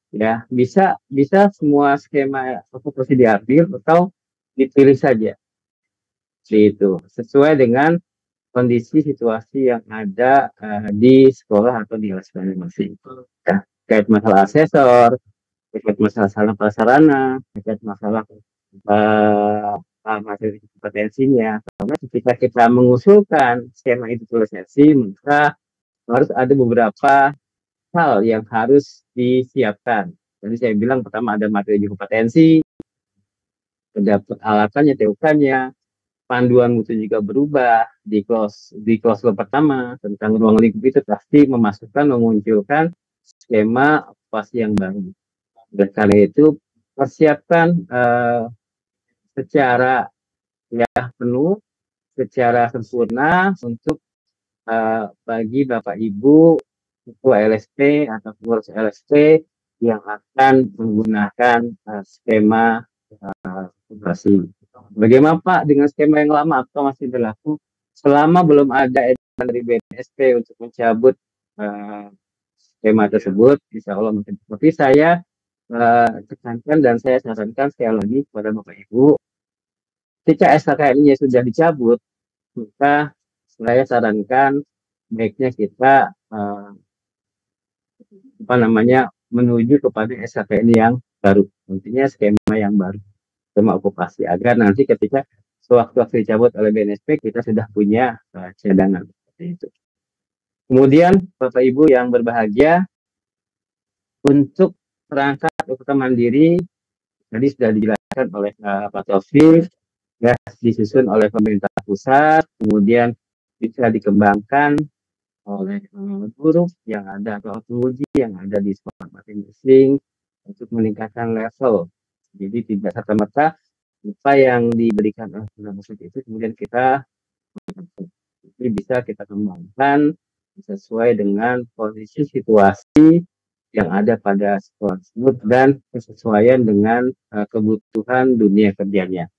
ya bisa semua skema proporsi diambil atau dipilih saja, itu sesuai dengan kondisi situasi yang ada di sekolah atau di LSP masing-masing. Ya, terkait masalah asesor, terkait masalah salah prasarana, terkait masalah materi kompetensinya. Karena ketika kita mengusulkan skema itu lisensi, maka harus ada beberapa hal yang harus disiapkan. Jadi saya bilang pertama ada materi kompetensi, ada peralatannya, TUK-nya, panduan mutu juga berubah di clause pertama tentang ruang lingkup itu pasti memunculkan skema operasi yang baru. Dan karena itu persiapkan secara penuh, secara sempurna untuk bagi Bapak Ibu Ketua LSP atau pengurus LSP yang akan menggunakan skema operasi. Bagaimana Pak dengan skema yang lama atau masih berlaku? Selama belum ada edaran dari BNSP untuk mencabut skema tersebut, insya Allah mungkin. Tapi saya tekankan dan saya sarankan sekali lagi kepada Bapak Ibu, ketika SKKN-nya sudah dicabut, maka saya sarankan baiknya kita menuju kepada SKKN yang baru, nantinya skema yang baru, skema okupasi, agar nanti ketika sewaktu-waktu dicabut oleh BNSP kita sudah punya cadangan seperti itu. Kemudian Bapak Ibu yang berbahagia, untuk perangkat UKT mandiri tadi sudah dijelaskan oleh Pak Taufik, ya, disusun oleh pemerintah pusat, kemudian bisa dikembangkan oleh guru yang ada atau penguji yang ada di sekolah masing-masing untuk meningkatkan level. Jadi tidak serta-merta apa yang diberikan oleh pemerintah itu kemudian kita bisa kita kembangkan sesuai dengan kondisi situasi yang ada pada sekolah tersebut dan kesesuaian dengan kebutuhan dunia kerjanya.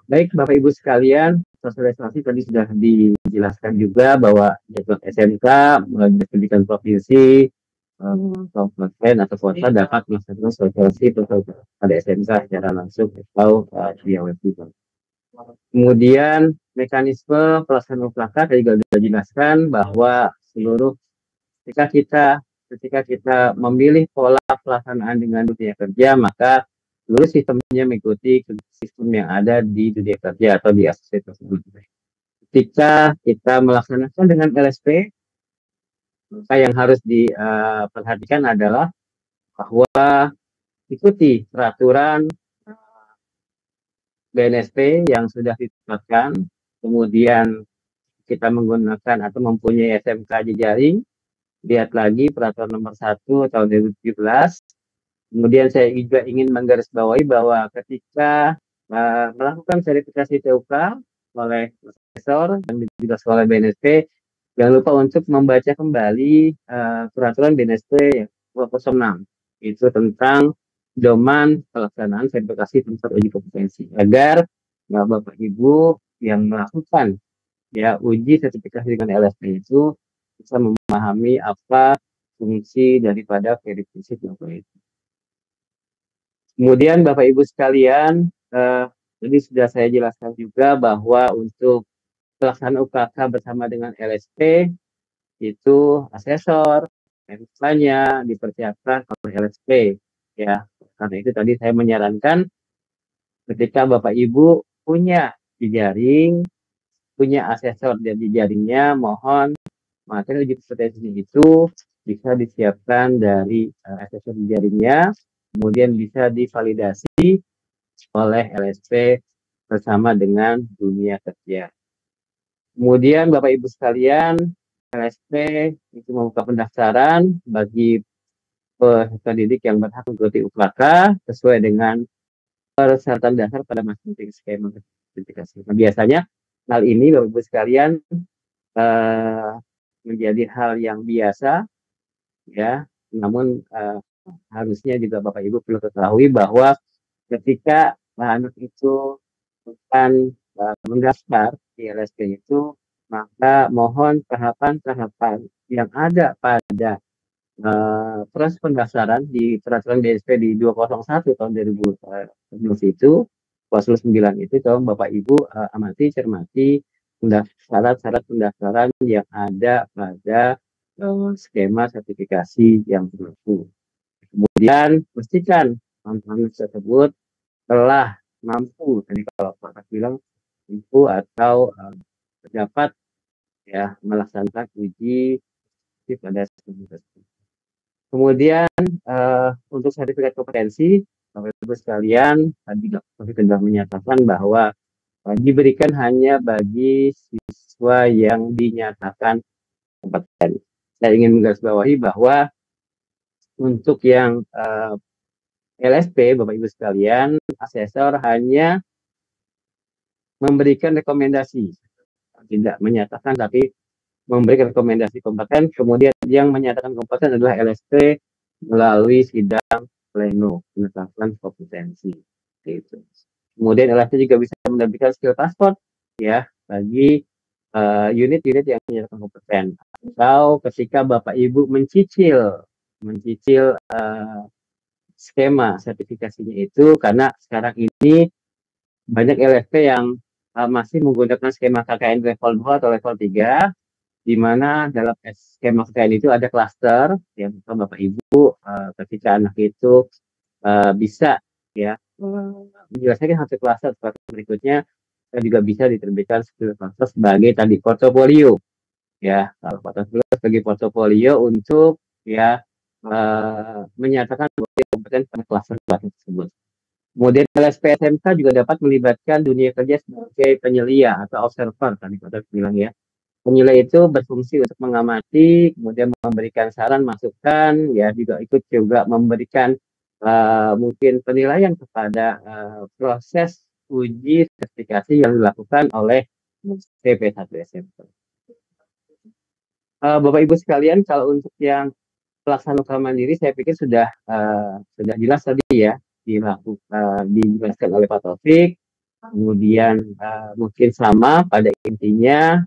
Baik Bapak Ibu sekalian, sosialisasi tadi sudah dijelaskan juga bahwa jadwal SMK melalui pendidikan provinsi, kabupaten atau kota dapat melaksanakan sosialisasi pada SMK secara langsung atau via web juga. Kemudian mekanisme pelaksanaan UPLAKA tadi juga sudah dijelaskan bahwa seluruh ketika kita memilih pola pelaksanaan dengan dunia kerja, maka seluruh sistemnya mengikuti sistem yang ada di dunia kerja atau di asosiasi tersebut. Ketika kita melaksanakan dengan LSP, maka yang harus diperhatikan adalah bahwa ikuti peraturan BNSP yang sudah ditetapkan, kemudian kita menggunakan atau mempunyai SMK jejaring, lihat lagi peraturan nomor 1 tahun 2017. Kemudian saya juga ingin menggarisbawahi bahwa ketika melakukan verifikasi TUK oleh profesor dan dijelaskan oleh BNSP, jangan lupa untuk membaca kembali peraturan BNSP 206, itu tentang domain pelaksanaan verifikasi tentang uji kompetensi, agar Bapak Ibu yang melakukan ya uji sertifikasi dengan LSP itu bisa memahami apa fungsi daripada verifikasi itu. Kemudian Bapak Ibu sekalian, tadi sudah saya jelaskan juga bahwa untuk pelaksanaan UKK bersama dengan LSP itu asesor misalnya dipersiapkan oleh LSP ya. Karena itu tadi saya menyarankan ketika Bapak Ibu punya jejaring, punya asesor dan jejaringnya, mohon materi uji kompetensi itu bisa disiapkan dari asesor jejaringnya, kemudian bisa divalidasi oleh LSP bersama dengan dunia kerja. Kemudian Bapak Ibu sekalian, LSP itu membuka pendaftaran bagi peserta didik yang berhak mengikuti UKK sesuai dengan persyaratan dasar pada masing-masing skema sertifikasi. Nah, biasanya hal ini Bapak Ibu sekalian menjadi hal yang biasa ya, namun harusnya juga Bapak Ibu perlu ketahui bahwa ketika anak itu bukan mendaftar di LSP itu, maka mohon tahapan-tahapan yang ada pada proses pendaftaran di peraturan DSP di 201 tahun 2011 itu, pasal 9 itu, tolong Bapak Ibu amati, cermati syarat-syarat pendaftaran yang ada pada skema sertifikasi yang berlaku. Kemudian pastikan anak tersebut telah mampu, tadi kalau Pak bilang mampu atau dapat ya melaksanakan uji pada skema tersebut. Kemudian untuk sertifikat kompetensi, Bapak Ibu sekalian, tadi sudah menyatakan bahwa diberikan hanya bagi siswa yang dinyatakan kompeten. Saya ingin menggarisbawahi bahwa untuk yang LSP, Bapak Ibu sekalian, asesor hanya memberikan rekomendasi, tidak menyatakan tapi memberikan rekomendasi kompeten. Kemudian yang menyatakan kompeten adalah LSP melalui sidang pleno penetapan kompetensi. Gitu. Kemudian LSP juga bisa menerbitkan skill passport ya bagi unit-unit yang menyatakan kompeten. Atau ketika Bapak Ibu mencicil skema sertifikasinya itu, karena sekarang ini banyak LSP yang masih menggunakan skema KKN level 2 atau level 3, di mana dalam skema KKN itu ada klaster yang Bapak Ibu ketika anak itu bisa ya menyelesaikan satu klaster berikutnya, juga bisa diterbitkan skill klaster sebagai tadi portofolio ya, kalau portofolio sebagai portofolio untuk ya menyatakan bahwa kompeten pada klaster tersebut. Kemudian LSP SMK juga dapat melibatkan dunia kerja sebagai penyelia atau observer, tadi Pak bilang ya. Penilai itu berfungsi untuk mengamati, kemudian memberikan saran, masukan, ya juga ikut juga memberikan mungkin penilaian kepada proses uji sertifikasi yang dilakukan oleh PP1 SMK. Bapak Ibu sekalian, kalau untuk yang pelaksanaan UKK mandiri, saya pikir sudah jelas tadi ya, dijelaskan oleh Pak Taufik. Kemudian mungkin sama pada intinya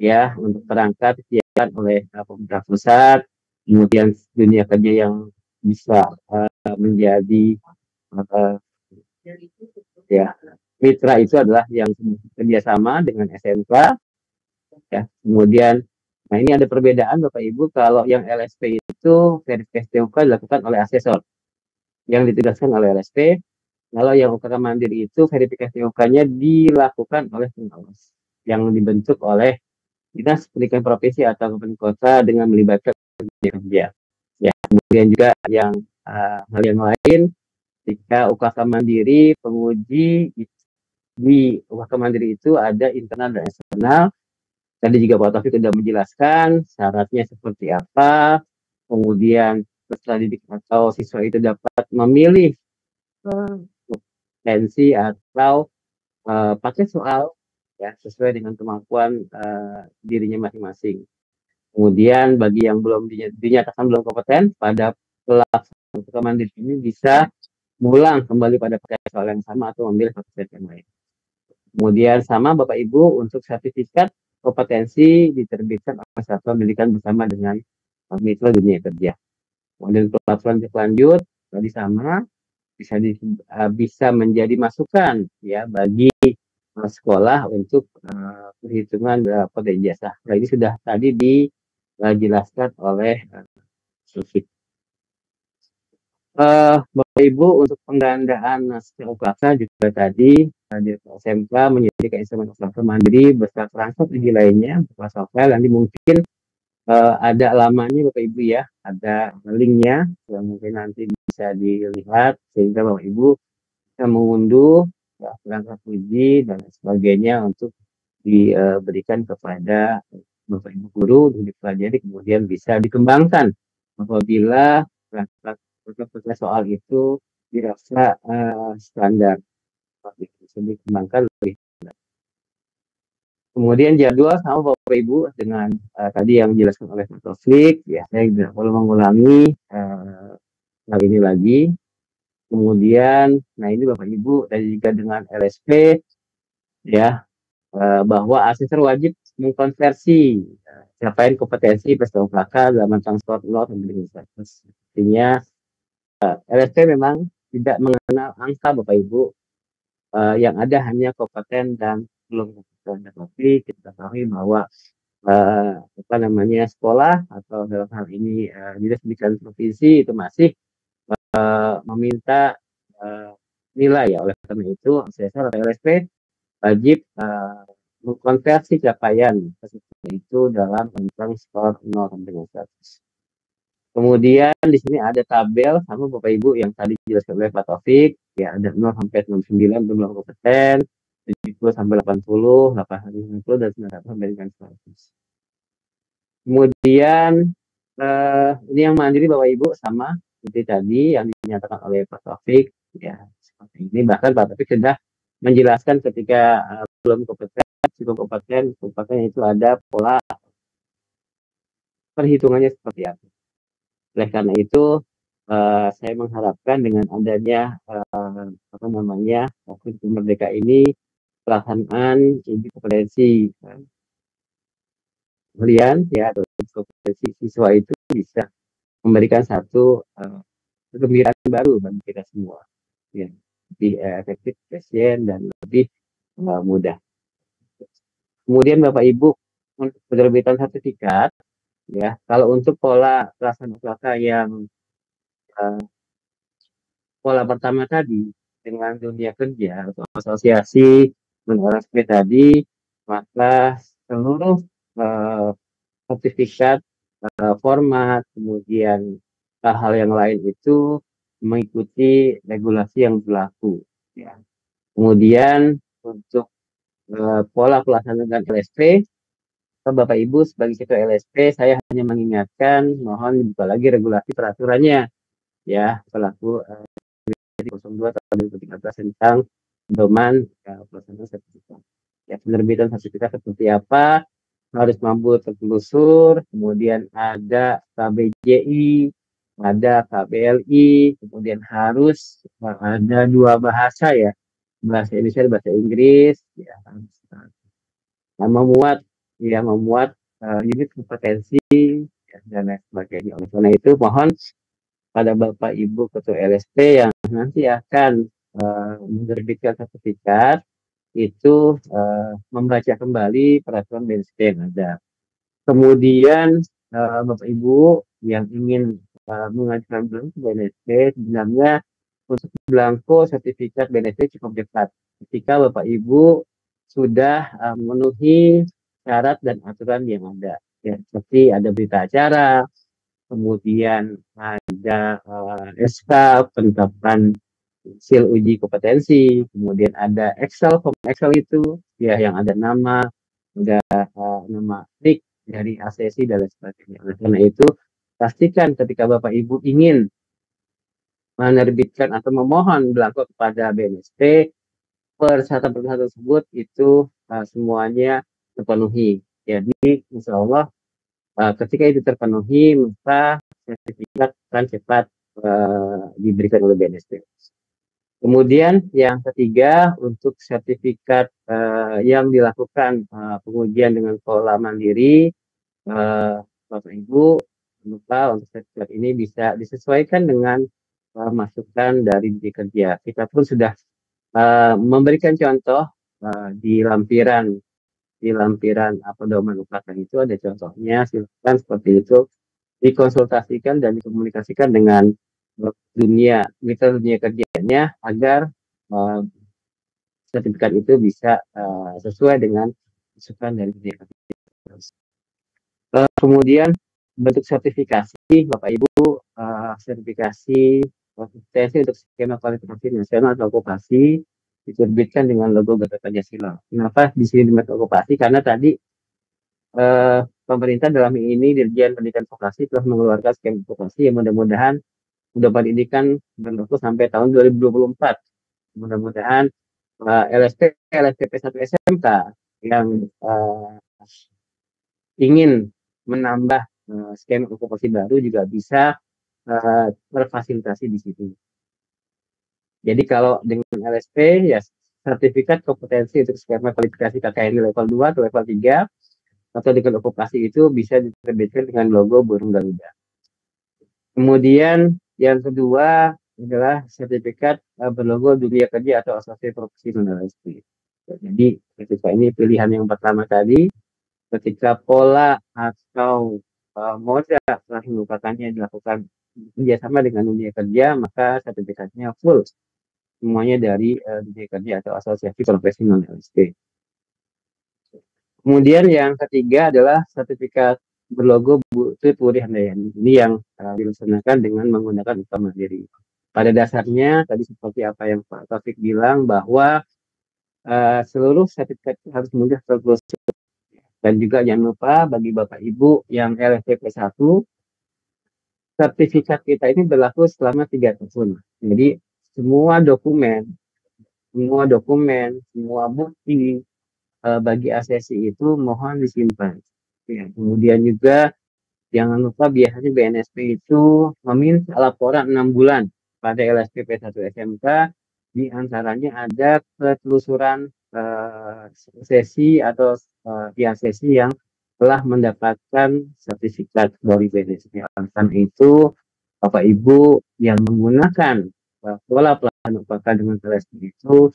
ya, untuk perangkat disediakan oleh pemerintah pusat, kemudian dunia kerja yang bisa menjadi ya mitra itu adalah yang kerjasama dengan SMK ya. Kemudian nah ini ada perbedaan Bapak Ibu, kalau yang LSP itu verifikasi TUK dilakukan oleh asesor yang ditugaskan oleh LSP. Kalau yang UKK mandiri itu verifikasi TUK-nya dilakukan oleh pengawas yang dibentuk oleh Dinas Pendidikan Provinsi atau Kabupaten Kota dengan melibatkan kerja. Ya, kemudian juga yang hal yang lain, ketika UKK mandiri, penguji di UKK mandiri itu ada internal dan eksternal. Tadi juga Pak Taufik sudah menjelaskan syaratnya seperti apa, kemudian peserta didik atau siswa itu dapat memilih kompetensi atau paket soal ya sesuai dengan kemampuan dirinya masing-masing. Kemudian bagi yang belum dinyatakan belum kompeten pada pelaksanaan UKK mandiri ini bisa mengulang kembali pada paket soal yang sama atau memilih paket yang lain. Kemudian sama Bapak Ibu untuk sertifikat kompetensi diterbitkan oleh Satuan Pendidikan bersama dengan Mitra Dunia Kerja. Kemudian pelaporan lanjut tadi sama bisa menjadi masukan ya bagi sekolah untuk perhitungan berapa ijazah. Nah, ini sudah tadi dijelaskan oleh Sufik. Bapak Ibu untuk penggandaan naskah UKK juga tadi di SMK menjadikan instrumen UKK mandiri beserta perangkat uji lainnya berupa software. Nanti mungkin ada lamanya Bapak Ibu ya, ada linknya yang mungkin nanti bisa dilihat sehingga Bapak Ibu bisa mengunduh ya, perangkat uji dan sebagainya untuk diberikan kepada Bapak Ibu guru untuk dipelajari kemudian bisa dikembangkan apabila perangkat soal itu dirasa standar bisa dikembangkan lebih. Kemudian jadwal sama Bapak Ibu dengan tadi yang dijelaskan oleh Pak Taufik, ya saya tidak perlu mengulangi hal ini lagi. Kemudian, nah ini Bapak Ibu tadi juga dengan LSP, ya bahwa asesor wajib mengkonversi capaian kompetensi PSDOKK dalam transport lot dan bidding status. Artinya LSP memang tidak mengenal angka Bapak Ibu, yang ada hanya kompeten dan belum kompeten. Tapi kita ketahui bahwa sekolah atau dalam hal ini dinas pendidikan provinsi itu masih meminta nilai ya. Oleh karena itu asesor atau LSP wajib mengkonversi capaian itu dalam tentang skor 0 sampai dengan 100. Kemudian di sini ada tabel sama Bapak Ibu yang tadi dijelaskan oleh Pak Taufik, ya ada 0 sampai 69 belum kompeten, 70 sampai 80, 80 dan 900 sampai dengan 100. Kemudian ini yang mandiri Bapak Ibu sama seperti tadi yang dinyatakan oleh Pak Taufik, ya seperti ini. Bahkan Pak Taufik sudah menjelaskan ketika belum kompeten, cukup kompeten itu ada pola perhitungannya seperti apa. Oleh karena itu saya mengharapkan dengan adanya waktu merdeka ini pelaksanaan uji kompetensi kalian ya atau kompetensi siswa itu bisa memberikan satu kegembiraan baru bagi kita semua, ya lebih efektif, efisien dan lebih mudah. Kemudian Bapak Ibu untuk penerbitan sertifikat, ya kalau untuk pola pelaksanaan UKK yang pola pertama tadi dengan dunia kerja atau asosiasi dengan RSP tadi, maka seluruh sertifikat, format, kemudian hal yang lain itu mengikuti regulasi yang berlaku. Ya. Kemudian untuk pola pelaksanaan dengan LSP, Bapak Ibu sebagai ketua LSP, saya hanya mengingatkan, mohon dibuka lagi regulasi peraturannya, ya pelaku 02 tahun 2013 tentang pedoman pelaksanaan sertifikat. Ya, penerbitan sertifikat seperti apa, harus mampu tertelusur, kemudian ada KBJI, ada KBLI, kemudian harus ada 2 bahasa ya, bahasa Indonesia dan bahasa Inggris, ya memuat unit kompetensi ya, dan lain sebagainya. Oleh karena itu mohon pada Bapak Ibu Ketua LSP yang nanti akan menerbitkan sertifikat itu membaca kembali peraturan BNSP yang ada. Kemudian Bapak Ibu yang ingin mengajukan belangko BNSP, sebenarnya untuk belangko sertifikat BNSP cukup cepat ketika Bapak Ibu sudah memenuhi syarat dan aturan yang ada, ya seperti ada berita acara, kemudian ada SK penetapan hasil uji kompetensi, kemudian ada form Excel itu ya yang ada nama, ada nama NIK dari ASESI dan lain sebagainya. Oleh karena itu pastikan ketika Bapak Ibu ingin menerbitkan atau memohon belangko kepada BNSP, persyaratan tersebut itu semuanya terpenuhi. Jadi insya Allah ketika itu terpenuhi maka sertifikat akan cepat diberikan oleh BNSP. Kemudian yang ketiga untuk sertifikat yang dilakukan pengujian dengan pola mandiri, Bapak Ibu lupa untuk sertifikat ini bisa disesuaikan dengan masukan dari Didik Kerja. Kita pun sudah memberikan contoh di lampiran pedoman UPK itu ada contohnya, silakan seperti itu dikonsultasikan dan dikomunikasikan dengan mitra dunia kerjanya agar sertifikat itu bisa sesuai dengan masukan dari dunia kerja. Kemudian bentuk sertifikasi, Bapak Ibu, sertifikasi kompetensi untuk skema kualifikasi nasional atau okupasi diterbitkan dengan logo Garuda Pancasila. Kenapa di sini dengan okupasi? Karena tadi pemerintah dalam ini Dirjen Pendidikan Vokasi telah mengeluarkan skema vokasi yang mudah-mudahan pendidikan berlaku sampai tahun 2024. Mudah-mudahan LSP, LSPP 1 SMK yang ingin menambah skema okupasi baru juga bisa terfasilitasi di situ. Jadi kalau dengan LSP ya sertifikat kompetensi untuk skema kualifikasi KKN level 2 atau level 3 atau dengan okupasi itu bisa diterbitkan dengan logo burung Garuda. Kemudian yang kedua adalah sertifikat berlogo dunia kerja atau asosiasi profesi non-LSP. Jadi ketika ini pilihan yang pertama tadi, ketika pola atau moda telah merupakannya dilakukan kerjasama dengan dunia kerja, maka sertifikatnya full semuanya dari dunia kerja atau asosiasi profesi non-LSP. Kemudian yang ketiga adalah sertifikat berlogo Butut Wuri Handayani. Ini yang dilaksanakan dengan menggunakan UKM mandiri. Pada dasarnya tadi seperti apa yang Pak Taufik bilang bahwa seluruh sertifikat harus mudah terproses. Dan juga jangan lupa bagi Bapak Ibu yang LSPP 1, sertifikat kita ini berlaku selama 3 tahun. Jadi semua dokumen, semua bukti bagi asesi itu mohon disimpan. Ya, kemudian juga jangan lupa biasanya BNSP itu meminta laporan 6 bulan pada LSPP 1 SMK, di antaranya ada ketelusuran sesi atau sesi yang telah mendapatkan sertifikat dari BNSP. Alasan itu Bapak Ibu yang menggunakan pola pelaksanaan UPK dengan LSP itu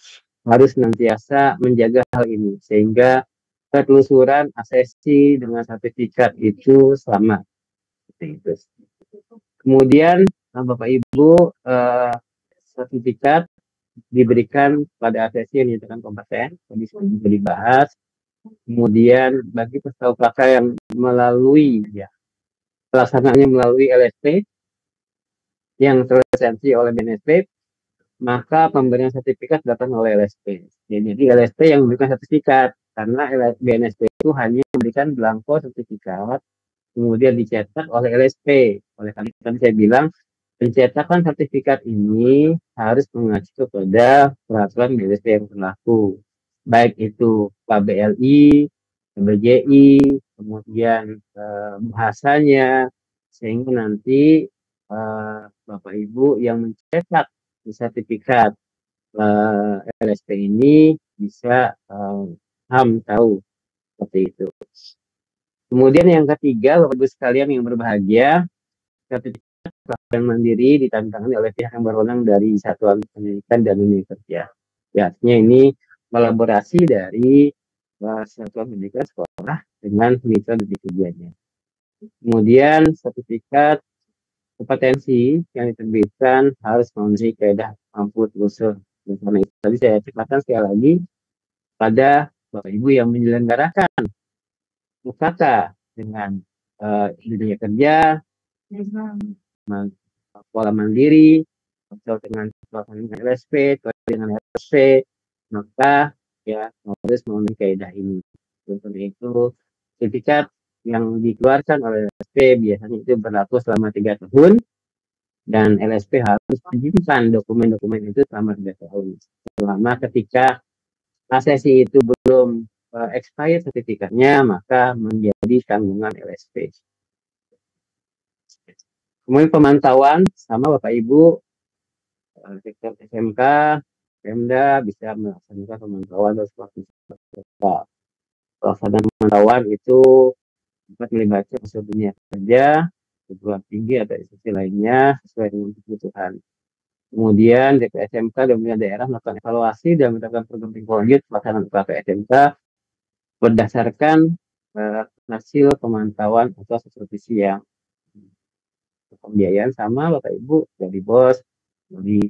harus senantiasa menjaga hal ini sehingga ketelusuran asesi dengan sertifikat itu selamat. Kemudian Bapak Ibu sertifikat diberikan pada asesi yang dinyatakan kompeten, bisa dibahas. Kemudian bagi peserta UPK yang melalui pelaksanaannya melalui LSP yang terlisensi oleh BNSP, maka pemberian sertifikat dilakukan oleh LSP. Jadi LSP yang memberikan sertifikat, karena BNSP itu hanya memberikan belangko sertifikat, kemudian dicetak oleh LSP. Oleh karena itu saya bilang, pencetakan sertifikat ini harus mengacu kepada peraturan BNSP yang berlaku. Baik itu KBLI, KBJI, kemudian bahasanya, sehingga nanti Bapak Ibu yang mencetak sertifikat LSP ini bisa tahu seperti itu. Kemudian yang ketiga, Bapak Ibu sekalian yang berbahagia, sertifikat pelaksanaan mandiri ditantangkan oleh pihak yang berwenang dari Satuan Pendidikan dan Dunia Kerja. Ya, artinya ini kolaborasi dari Satuan Pendidikan Sekolah dengan mitra didik kerjanya. Kemudian sertifikat kompetensi yang diterbitkan harus memenuhi kaedah mampu telusur. Karena itu tadi saya tekankan sekali lagi pada Bapak Ibu yang menyelenggarakan UKK dengan dunia kerja, pola mandiri, atau dengan LSP, atau dengan LSP, maka ya harus memenuhi kaedah ini. Untuk itu sertifikat yang dikeluarkan oleh LSP biasanya itu berlaku selama 3 tahun dan LSP harus menyimpan dokumen-dokumen itu selama 3 tahun. Selama ketika asesi itu belum expired sertifikatnya, maka menjadi tanggungan LSP. Kemudian pemantauan sama Bapak Ibu sektor SMK, Pemda bisa melaksanakan pemantauan dan seperti pelaksanaan pemantauan itu dapat melibatkan unsur dunia kerja, perguruan tinggi atau institusi lainnya sesuai dengan kebutuhan. Kemudian DPSMK dan pemerintah daerah melakukan evaluasi dan menetapkan program lanjut pelaksanaan UKK SMK berdasarkan hasil pemantauan atau supervisi yang pembiayaan sama Bapak Ibu dari BOS, dari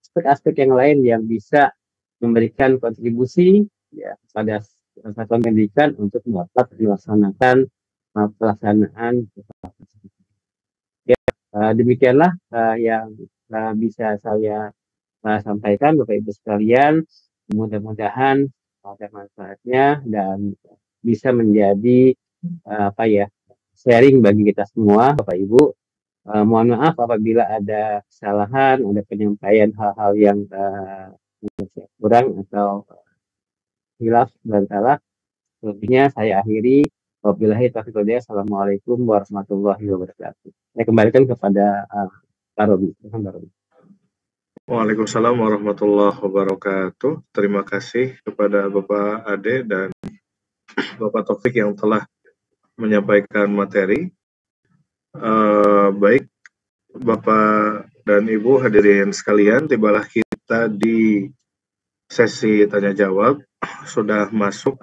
aspek-aspek yang lain yang bisa memberikan kontribusi ya pada satuan pendidikan untuk dapat dilaksanakan pelaksanaan. Ya, demikianlah yang bisa saya sampaikan Bapak Ibu sekalian. Mudah-mudahan ada manfaatnya dan bisa menjadi sharing bagi kita semua Bapak Ibu. Mohon maaf apabila ada kesalahan, ada penyampaian hal-hal yang kurang atau hilaf dan salah. Selebihnya saya akhiri. Wabillahi taufiq wal hidayah. Assalamualaikum warahmatullahi wabarakatuh. Saya kembalikan kepada Pak Robi. Waalaikumsalam warahmatullahi wabarakatuh. Terima kasih kepada Bapak Ade dan Bapak Taufik yang telah menyampaikan materi. Baik, Bapak dan Ibu hadirin sekalian, tibalah kita di sesi tanya jawab. Sudah masuk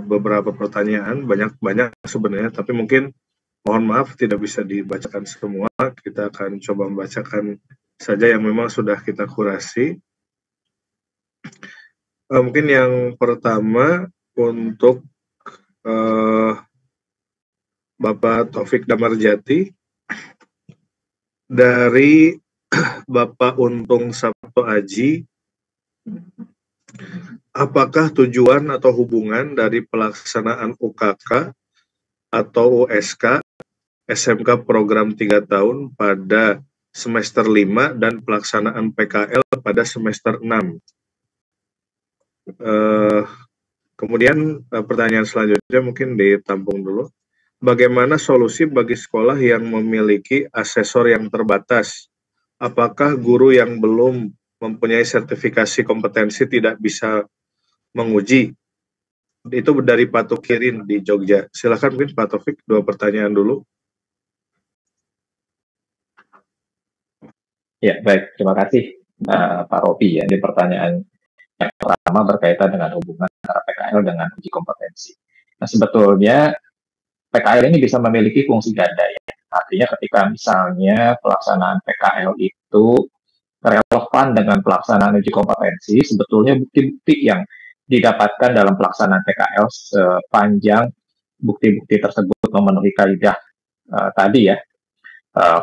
beberapa pertanyaan, banyak sebenarnya, tapi mungkin mohon maaf tidak bisa dibacakan semua. Kita akan coba membacakan saja yang memang sudah kita kurasi. Mungkin yang pertama untuk Bapak Taufik Damarjati dari Bapak Untung Sabto Aji, apakah tujuan atau hubungan dari pelaksanaan UKK atau USK SMK program 3 tahun pada semester 5 dan pelaksanaan PKL pada semester 6? Kemudian pertanyaan selanjutnya mungkin ditampung dulu. Bagaimana solusi bagi sekolah yang memiliki asesor yang terbatas? Apakah guru yang belum mempunyai sertifikasi kompetensi tidak bisa menguji? Itu dari Pak Tukirin di Jogja. Silakan mungkin Pak Taufik, 2 pertanyaan dulu. Ya, baik. Terima kasih Pak Robi ya. Di pertanyaan yang pertama berkaitan dengan hubungan antara PKL dengan uji kompetensi. Nah, sebetulnya PKL ini bisa memiliki fungsi ganda ya. Artinya ketika misalnya pelaksanaan PKL itu relevan dengan pelaksanaan uji kompetensi, sebetulnya bukti-bukti yang didapatkan dalam pelaksanaan PKL sepanjang bukti-bukti tersebut memenuhi kaidah tadi ya,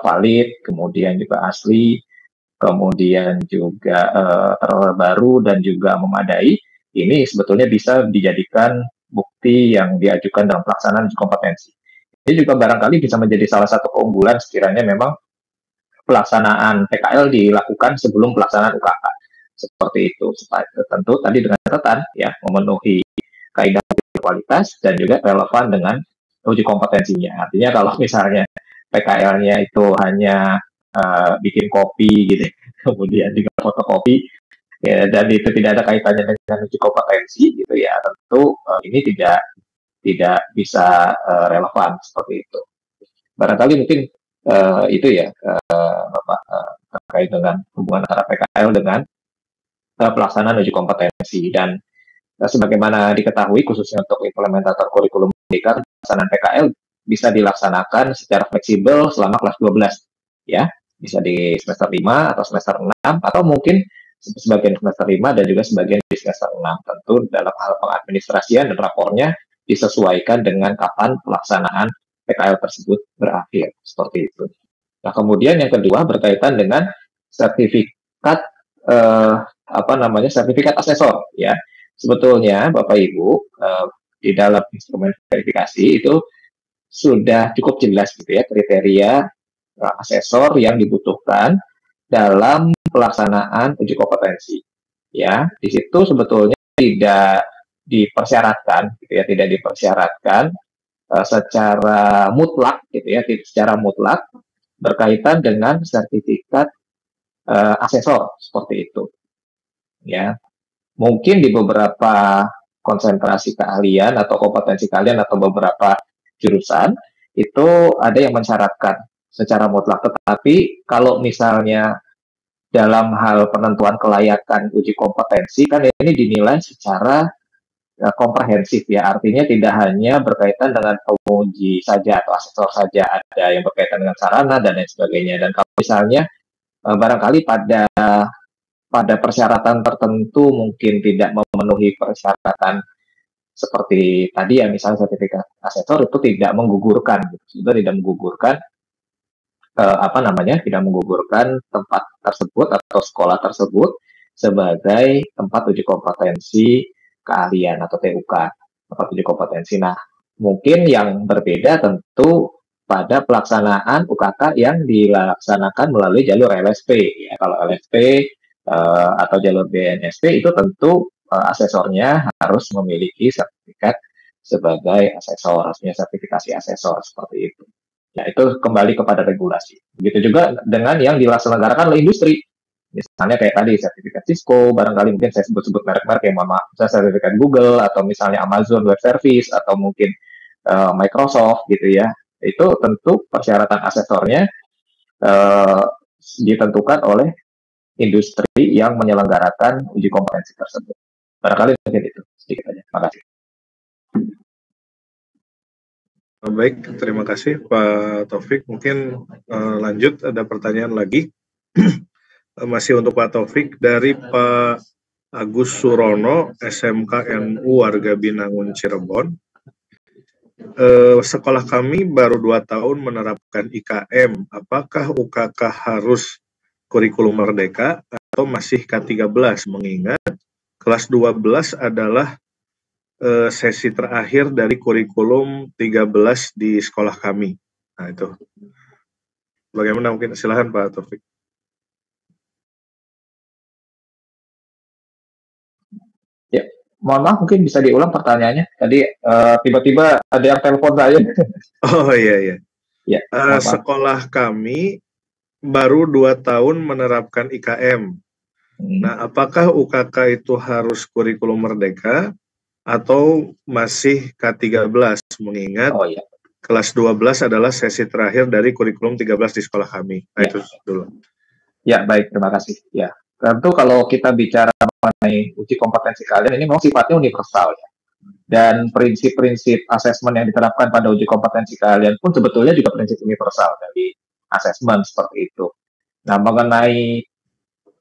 valid, kemudian juga asli, kemudian juga terbaru dan juga memadai, ini sebetulnya bisa dijadikan bukti yang diajukan dalam pelaksanaan uji kompetensi. Ini juga barangkali bisa menjadi salah satu keunggulan sekiranya memang pelaksanaan PKL dilakukan sebelum pelaksanaan UKK. Seperti itu. Tentu tadi dengan catatan ya, memenuhi kaidah kualitas dan juga relevan dengan uji kompetensinya. Artinya kalau misalnya PKL-nya itu hanya bikin kopi gitu, kemudian juga fotokopi, ya, dan itu tidak ada kaitannya dengan uji kompetensi gitu ya, tentu ini tidak bisa relevan seperti itu. Barangkali mungkin itu ya Bapak terkait dengan hubungan antara PKL dengan pelaksanaan uji kompetensi. Dan sebagaimana diketahui khususnya untuk implementator kurikulum pendidikan, pelaksanaan PKL bisa dilaksanakan secara fleksibel selama kelas 12 ya, bisa di semester 5 atau semester 6 atau mungkin sebagian semester 5 dan juga sebagian di semester 6. Tentu dalam hal pengadministrasian dan rapornya disesuaikan dengan kapan pelaksanaan PKL tersebut berakhir, seperti itu. Nah, kemudian yang kedua berkaitan dengan sertifikat sertifikat asesor ya. Sebetulnya Bapak Ibu di dalam instrumen verifikasi itu sudah cukup jelas gitu ya kriteria asesor yang dibutuhkan dalam pelaksanaan uji kompetensi. Ya, di situ sebetulnya tidak dipersyaratkan gitu ya, tidak dipersyaratkan secara mutlak gitu ya, secara mutlak berkaitan dengan sertifikat asesor seperti itu. Ya, mungkin di beberapa konsentrasi keahlian atau kompetensi kalian atau beberapa jurusan itu ada yang mensyaratkan secara mutlak. Tetapi kalau misalnya dalam hal penentuan kelayakan uji kompetensi kan ini dinilai secara komprehensif ya, artinya tidak hanya berkaitan dengan penguji saja atau asesor saja, ada yang berkaitan dengan sarana dan lain sebagainya. Dan kalau misalnya barangkali pada persyaratan tertentu mungkin tidak memenuhi persyaratan seperti tadi ya, misalnya sertifikat asesor itu tidak menggugurkan, sudah tidak menggugurkan tidak menggugurkan tempat tersebut atau sekolah tersebut sebagai tempat uji kompetensi keahlian atau TUK, tempat uji kompetensi. Nah, mungkin yang berbeda tentu pada pelaksanaan UKK yang dilaksanakan melalui jalur LSP. Ya, kalau LSP atau jalur BNSP itu tentu asesornya harus memiliki sertifikat sebagai asesor, harusnya sertifikasi asesor seperti itu. Ya, itu kembali kepada regulasi. Begitu juga dengan yang dilaksanakan oleh industri. Misalnya kayak tadi sertifikat Cisco, barangkali mungkin saya sebut-sebut merek-merek yang misalnya sertifikat Google atau misalnya Amazon Web Service atau mungkin Microsoft gitu ya. Itu tentu persyaratan asesornya ditentukan oleh industri yang menyelenggarakan uji kompetensi tersebut. Barangkali mungkin itu sedikit aja. Terima kasih. Baik, terima kasih Pak Taufik. Mungkin lanjut, ada pertanyaan lagi. Masih untuk Pak Taufik dari Pak Agus Surono, SMK NU Warga Binangun Cirebon. Sekolah kami baru 2 tahun menerapkan IKM. Apakah UKK harus kurikulum merdeka atau masih K13? Mengingat kelas 12 adalah sesi terakhir dari kurikulum 13 di sekolah kami. Nah itu. Bagaimana mungkin? Silahkan Pak Taufik. Ya, mohon maaf mungkin bisa diulang pertanyaannya. Tadi tiba-tiba ada yang telepon saya. Oh iya. Ya, sekolah kami baru 2 tahun menerapkan IKM. Nah, apakah UKK itu harus kurikulum merdeka atau masih K13, mengingat kelas 12 adalah sesi terakhir dari kurikulum 13 di sekolah kami. Nah, itu dulu. Ya, baik, terima kasih. Ya, tentu kalau kita bicara mengenai uji kompetensi kalian, ini memang sifatnya universal ya. Dan prinsip-prinsip asesmen yang diterapkan pada uji kompetensi kalian pun sebetulnya juga prinsip universal dari asesmen seperti itu. Nah, mengenai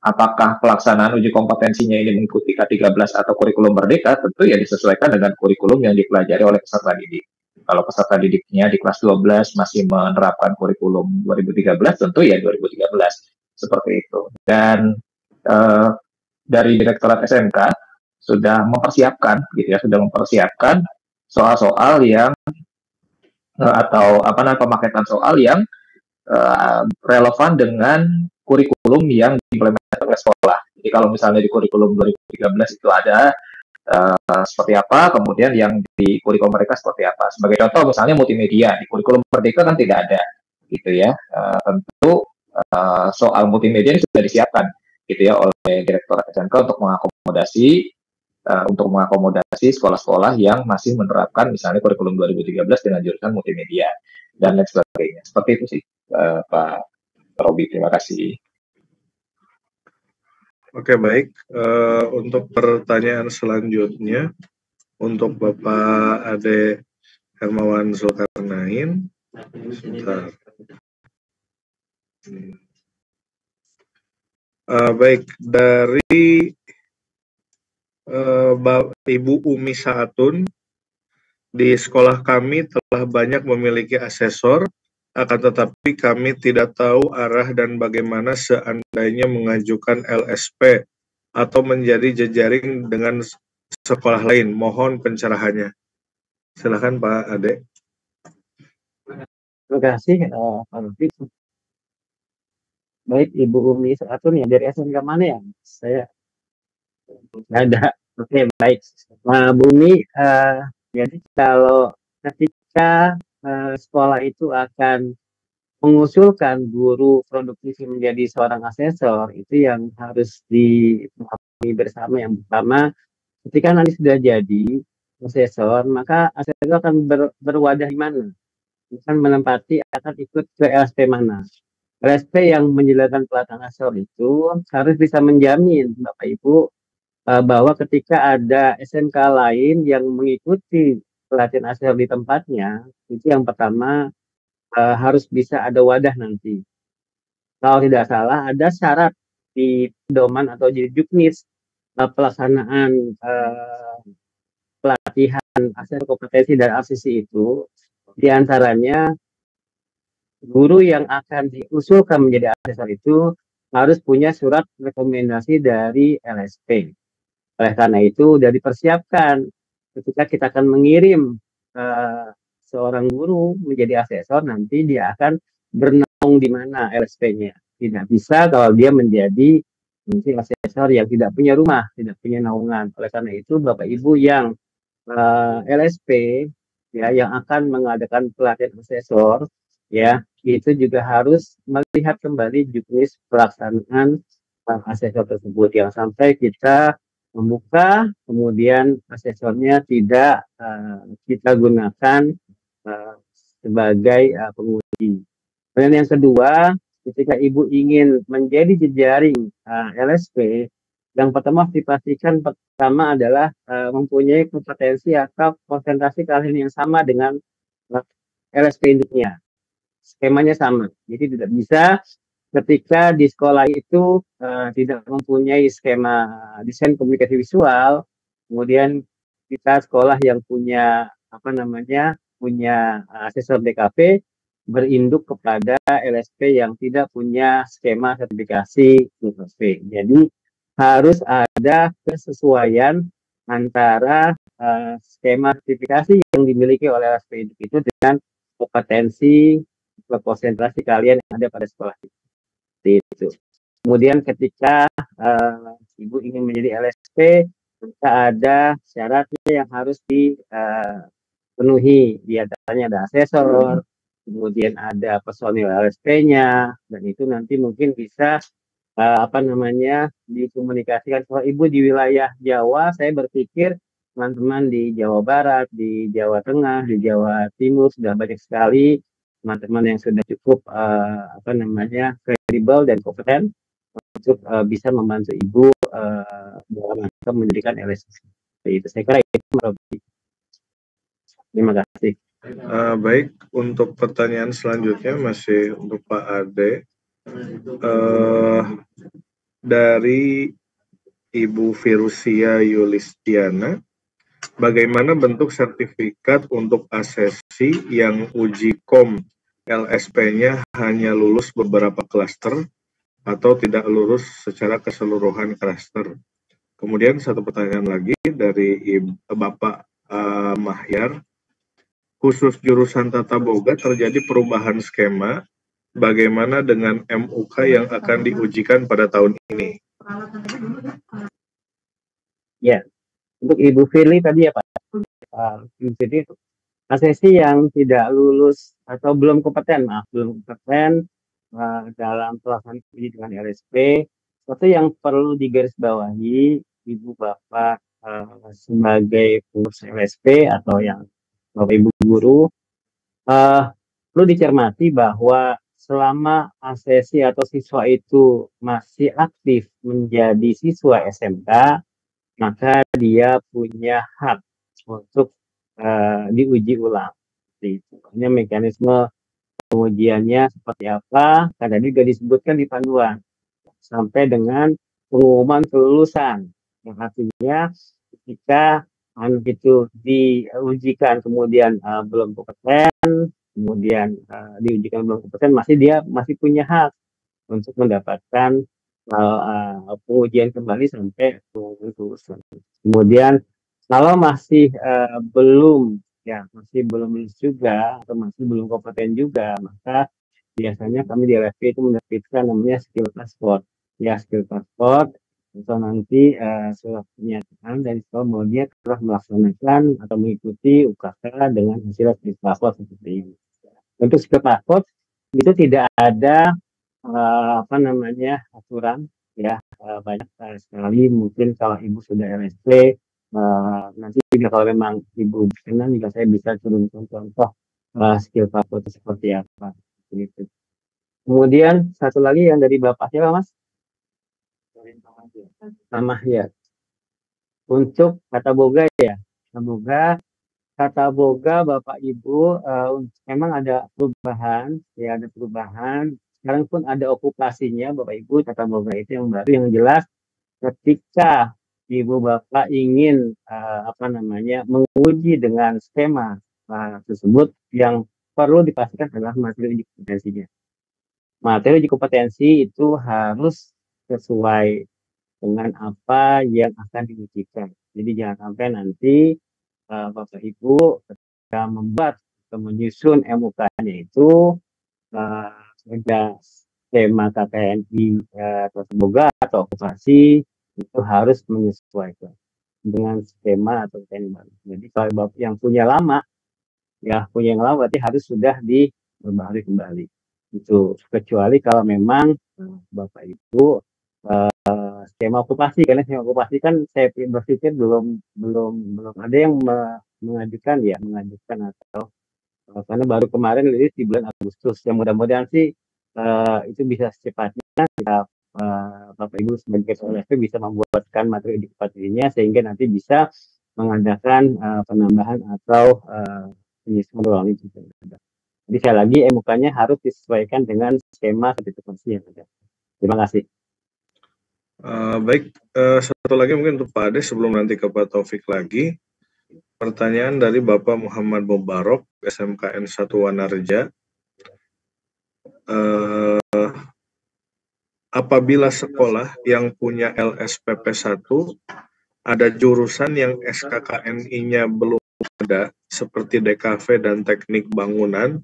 apakah pelaksanaan uji kompetensinya ini mengikuti K13 atau kurikulum merdeka, tentu ya disesuaikan dengan kurikulum yang dipelajari oleh peserta didik. Kalau peserta didiknya di kelas 12 masih menerapkan kurikulum 2013, tentu ya 2013. Seperti itu. Dan dari Direktorat SMK sudah mempersiapkan, gitu ya, mempersiapkan soal-soal yang atau pemaketan soal yang relevan dengan kurikulum yang diimplementasikan oleh sekolah. Jadi kalau misalnya di kurikulum 2013 itu ada seperti apa, kemudian yang di kurikulum mereka seperti apa. Sebagai contoh misalnya multimedia, di kurikulum merdeka kan tidak ada, gitu ya. Tentu soal multimedia ini sudah disiapkan, gitu ya, oleh Direktorat SMK untuk mengakomodasi sekolah-sekolah yang masih menerapkan misalnya kurikulum 2013 dengan jurusan multimedia dan lain sebagainya. Seperti itu sih, Pak Robi, terima kasih. Oke, baik. Untuk pertanyaan selanjutnya, untuk Bapak Ade Hermawan Zulkarnain. Sebentar. Baik, dari Ibu Umi Saatun, di sekolah kami telah banyak memiliki asesor, akan tetapi kami tidak tahu arah dan bagaimana seandainya mengajukan LSP atau menjadi jejaring dengan sekolah lain. Mohon pencerahannya. Silakan Pak Ade. Terima kasih Pak Taufik. Baik, Ibu Umi Saatun ya, dari SMK mana ya? Saya nggak ada. Oke, baik. Nah, Bu Umi, jadi kalau ketika sekolah itu akan mengusulkan guru produktif menjadi seorang asesor itu yang harus dipahami bersama. Yang pertama, ketika nanti sudah jadi asesor, maka asesor akan berwadah di mana? Akan menempati, akan ikut ke LSP mana? LSP yang menjalankan pelatihan asesor itu harus bisa menjamin Bapak Ibu bahwa ketika ada SMK lain yang mengikuti pelatihan asesor di tempatnya, itu yang pertama harus bisa ada wadah nanti. Kalau tidak salah, ada syarat di pedoman atau di juknis pelaksanaan pelatihan asesor kompetensi dan RCC itu, diantaranya guru yang akan diusulkan menjadi asesor itu harus punya surat rekomendasi dari LSP. Oleh karena itu, sudah dipersiapkan ketika kita akan mengirim seorang guru menjadi asesor, nanti dia akan bernaung di mana LSP-nya. Tidak bisa kalau dia menjadi asesor yang tidak punya rumah, tidak punya naungan. Oleh karena itu, Bapak Ibu yang LSP ya yang akan mengadakan pelatihan asesor ya itu juga harus melihat kembali juknis pelaksanaan asesor tersebut, yang sampai kita membuka kemudian asesornya tidak kita gunakan sebagai penguji. Dan yang kedua, ketika Ibu ingin menjadi jejaring LSP, yang pertama harus dipastikan pertama adalah mempunyai kompetensi atau konsentrasi keahlian yang sama dengan LSP induknya. Skemanya sama. Jadi tidak bisa ketika di sekolah itu tidak mempunyai skema desain komunikasi visual, kemudian kita sekolah yang punya punya asesor DKV berinduk kepada LSP yang tidak punya skema sertifikasi LSP. Jadi harus ada kesesuaian antara skema sertifikasi yang dimiliki oleh LSP itu dengan kompetensi konsentrasi kalian yang ada pada sekolah itu. Kemudian ketika Ibu ingin menjadi LSP, maka ada syaratnya yang harus dipenuhi. Di antaranya ada asesor, kemudian ada personil LSP-nya, dan itu nanti mungkin bisa dikomunikasikan. Kalau Ibu di wilayah Jawa, saya berpikir teman-teman di Jawa Barat, di Jawa Tengah, di Jawa Timur sudah banyak sekali teman-teman yang sudah cukup kredibel dan kompeten untuk bisa membantu Ibu dalam rangka mendirikan LSP. Itu saya kira itu. Terima kasih. Baik, untuk pertanyaan selanjutnya masih untuk Pak Ade. Dari Ibu Firusia Yulistiana, bagaimana bentuk sertifikat untuk asesi yang uji kom LSP-nya hanya lulus beberapa klaster atau tidak lulus secara keseluruhan klaster? Kemudian satu pertanyaan lagi dari Bapak Mahyar, khusus jurusan Tata Boga terjadi perubahan skema, bagaimana dengan MUK yang akan diujikan pada tahun ini? Ya, untuk Ibu Firly tadi ya Pak, jadi asesi yang tidak lulus atau belum kompeten dalam pelaksanaan uji dengan LSP, sesuatu yang perlu digarisbawahi Ibu Bapak sebagai pengurus LSP atau yang Bapak Ibu guru, perlu dicermati bahwa selama asesi atau siswa itu masih aktif menjadi siswa SMK, maka dia punya hak untuk diuji ulang. Hanya mekanisme pengujiannya seperti apa, kadang juga disebutkan di panduan sampai dengan pengumuman kelulusan. Yang artinya ketika anak itu diujikan kemudian belum kompeten, kemudian diujikan belum kompeten, dia masih punya hak untuk mendapatkan pengujian kembali sampai pengumuman kelulusan. Kemudian kalau masih belum lulus juga atau masih belum kompeten juga, maka biasanya kami di LSP itu menerbitkan namanya skill passport. Ya, skill passport atau nanti surat pernyataan dari sekolah bahwa dia telah melaksanakan atau mengikuti UKK dengan hasil skill passport seperti ini. Untuk skill passport itu tidak ada aturan ya, banyak sekali mungkin kalau ibu sudah LSP, nanti juga kalau memang ibu berkenan juga saya bisa turunkan contoh skill Papua itu seperti apa gitu. Kemudian satu lagi yang dari Bapak siapa Mas? Sama ya. Untuk kata boga ya, kata boga Bapak Ibu memang ada perubahan ya, ada perubahan. Sekarang pun ada okupasinya Bapak Ibu, kata boga itu yang baru, yang jelas ketika Ibu Bapak ingin menguji dengan skema tersebut, yang perlu dipastikan adalah materi uji kompetensinya. Materi uji kompetensi itu harus sesuai dengan apa yang akan diujikan. Jadi jangan sampai nanti Bapak Ibu ketika membuat atau menyusun MUK-nya itu ada skema KKNI atau semoga atau okupasi itu harus menyesuaikan dengan skema atau KKNI baru. Jadi kalau Bapak yang punya lama berarti harus sudah diperbarui kembali. Itu kecuali kalau memang Bapak Ibu skema okupasi, karena skema okupasi kan saya berpikir belum ada yang mengajukan atau karena baru kemarin rilis di bulan Agustus. Yang mudah-mudahan sih itu bisa secepatnya kita Bapak Ibu sebagai LSP bisa membuatkan materi uji kompetensinya sehingga nanti bisa mengadakan penambahan atau penyusunan ulang itu. Jadi sekali lagi MUK-nya harus disesuaikan dengan skema sertifikasi yang ada. Terima kasih. Baik, satu lagi mungkin untuk Pak Ade sebelum nanti ke Pak Taufik lagi. Pertanyaan dari Bapak Muhammad Mubarok, SMKN 1 Wanareja. Apabila sekolah yang punya LSPP 1 ada jurusan yang SKKNI-nya belum ada seperti DKV dan teknik bangunan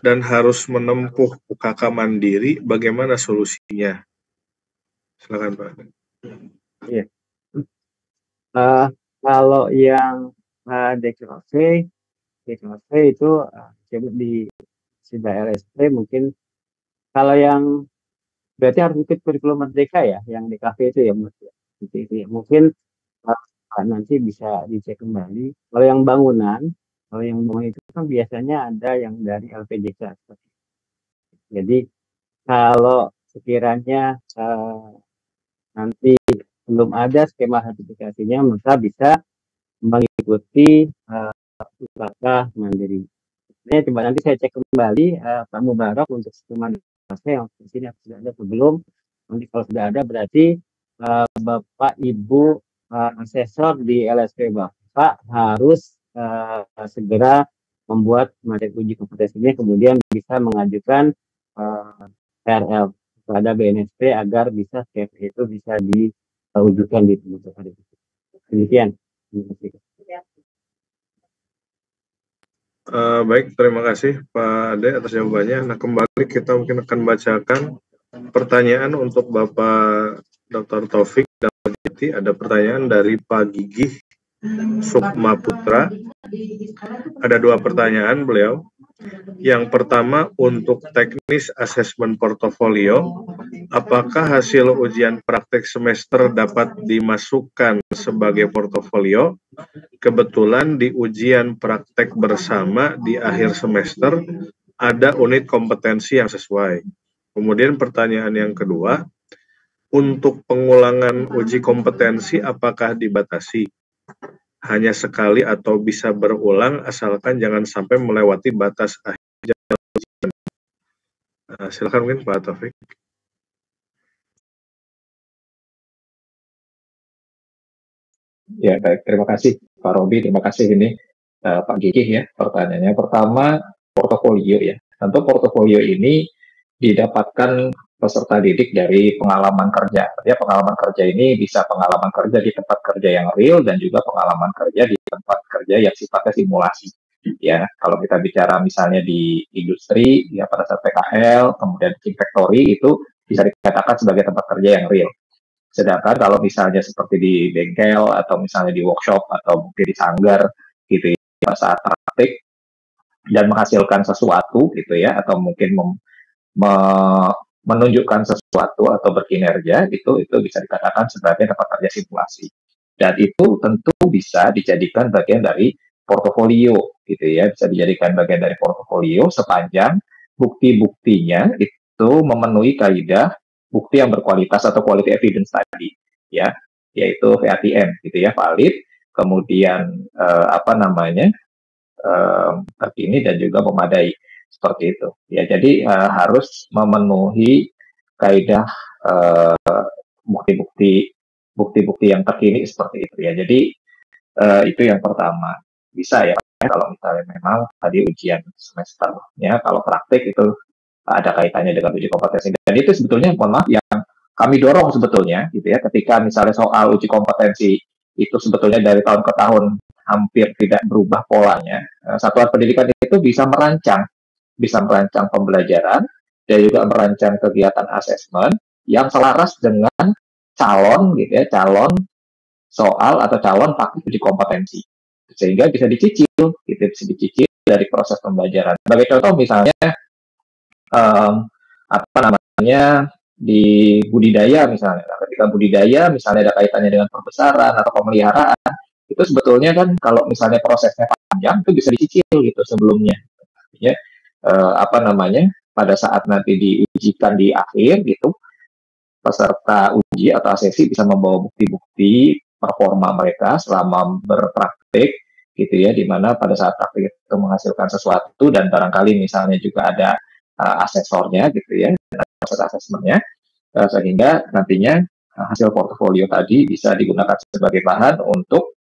dan harus menempuh UKK mandiri, bagaimana solusinya? Silakan Pak. Iya. Kalau yang DKV itu di sudah LSP mungkin. Kalau yang berarti harus ikut kurikulum merdeka ya, yang DKV itu ya mungkin nanti bisa dicek kembali. Kalau yang bangunan itu kan biasanya ada yang dari LPJK. Jadi kalau sekiranya nanti belum ada skema sertifikasinya, maka bisa mengikuti UKK mandiri. Ini coba nanti saya cek kembali Pak Mubarok untuk skema yang di sini sudah ada atau belum. Nanti kalau sudah ada berarti Bapak Ibu asesor di LSP Bapak harus segera membuat materi uji kompetensinya, kemudian bisa mengajukan RL kepada BNSP agar bisa skema itu bisa diwujudkan di tubuh hari. Demikian. Baik, terima kasih Pak Ade atas jawabannya. Nah, kembali kita mungkin akan bacakan pertanyaan untuk Bapak Dr. Taufik dan Pak Jati. Ada pertanyaan dari Pak Gigih Sukma Putra. Ada 2 pertanyaan beliau. Yang pertama untuk teknis asesmen portofolio, apakah hasil ujian praktek semester dapat dimasukkan sebagai portofolio? Kebetulan di ujian praktek bersama di akhir semester ada unit kompetensi yang sesuai. Kemudian pertanyaan yang kedua, untuk pengulangan uji kompetensi apakah dibatasi? Hanya sekali atau bisa berulang asalkan jangan sampai melewati batas akhir ujian. Silakan mungkin Pak Taufik. Ya, baik. Terima kasih Pak Robi. Terima kasih ini Pak Gigih ya pertanyaannya. Pertama, portofolio ya. Tentu portofolio ini didapatkan peserta didik dari pengalaman kerja. Ya, pengalaman kerja ini bisa pengalaman kerja di tempat kerja yang real dan juga pengalaman kerja di tempat kerja yang sifatnya simulasi. Ya, kalau kita bicara misalnya di industri, ya pada saat PKL, kemudian di factory itu bisa dikatakan sebagai tempat kerja yang real. Sedangkan kalau misalnya seperti di bengkel atau misalnya di workshop atau mungkin di sanggar gitu ya, saat praktik dan menghasilkan sesuatu gitu ya, atau mungkin menunjukkan sesuatu atau berkinerja, itu bisa dikatakan sebagai tempat kerja simulasi. Dan itu tentu bisa dijadikan bagian dari portofolio, gitu ya, bisa dijadikan bagian dari portofolio sepanjang bukti-buktinya itu memenuhi kaidah bukti yang berkualitas atau quality evidence tadi, ya, yaitu VATM, gitu ya, valid, kemudian terkini dan juga memadai, seperti itu. Ya, jadi harus memenuhi kaidah bukti-bukti yang terkini seperti itu ya. Jadi itu yang pertama. Bisa ya kalau misalnya memang tadi ujian semesternya, kalau praktik itu ada kaitannya dengan uji kompetensi. Dan itu sebetulnya mohon maaf yang kami dorong sebetulnya gitu ya, ketika misalnya soal uji kompetensi itu sebetulnya dari tahun ke tahun hampir tidak berubah polanya. Satuan pendidikan itu bisa merancang pembelajaran dan juga merancang kegiatan asesmen yang selaras dengan calon gitu ya, calon soal atau calon praktik uji kompetensi, sehingga bisa dicicil gitu, bisa dicicil dari proses pembelajaran. Sebagai contoh misalnya di budidaya misalnya, ketika budidaya misalnya ada kaitannya dengan perbesaran atau pemeliharaan, itu sebetulnya kan kalau misalnya prosesnya panjang itu bisa dicicil gitu sebelumnya, ya, pada saat nanti diujikan di akhir gitu, peserta uji atau asesi bisa membawa bukti-bukti performa mereka selama berpraktik gitu ya, di mana pada saat praktik itu menghasilkan sesuatu dan barangkali misalnya juga ada asesornya gitu ya, proses asesmennya, sehingga nantinya hasil portofolio tadi bisa digunakan sebagai bahan untuk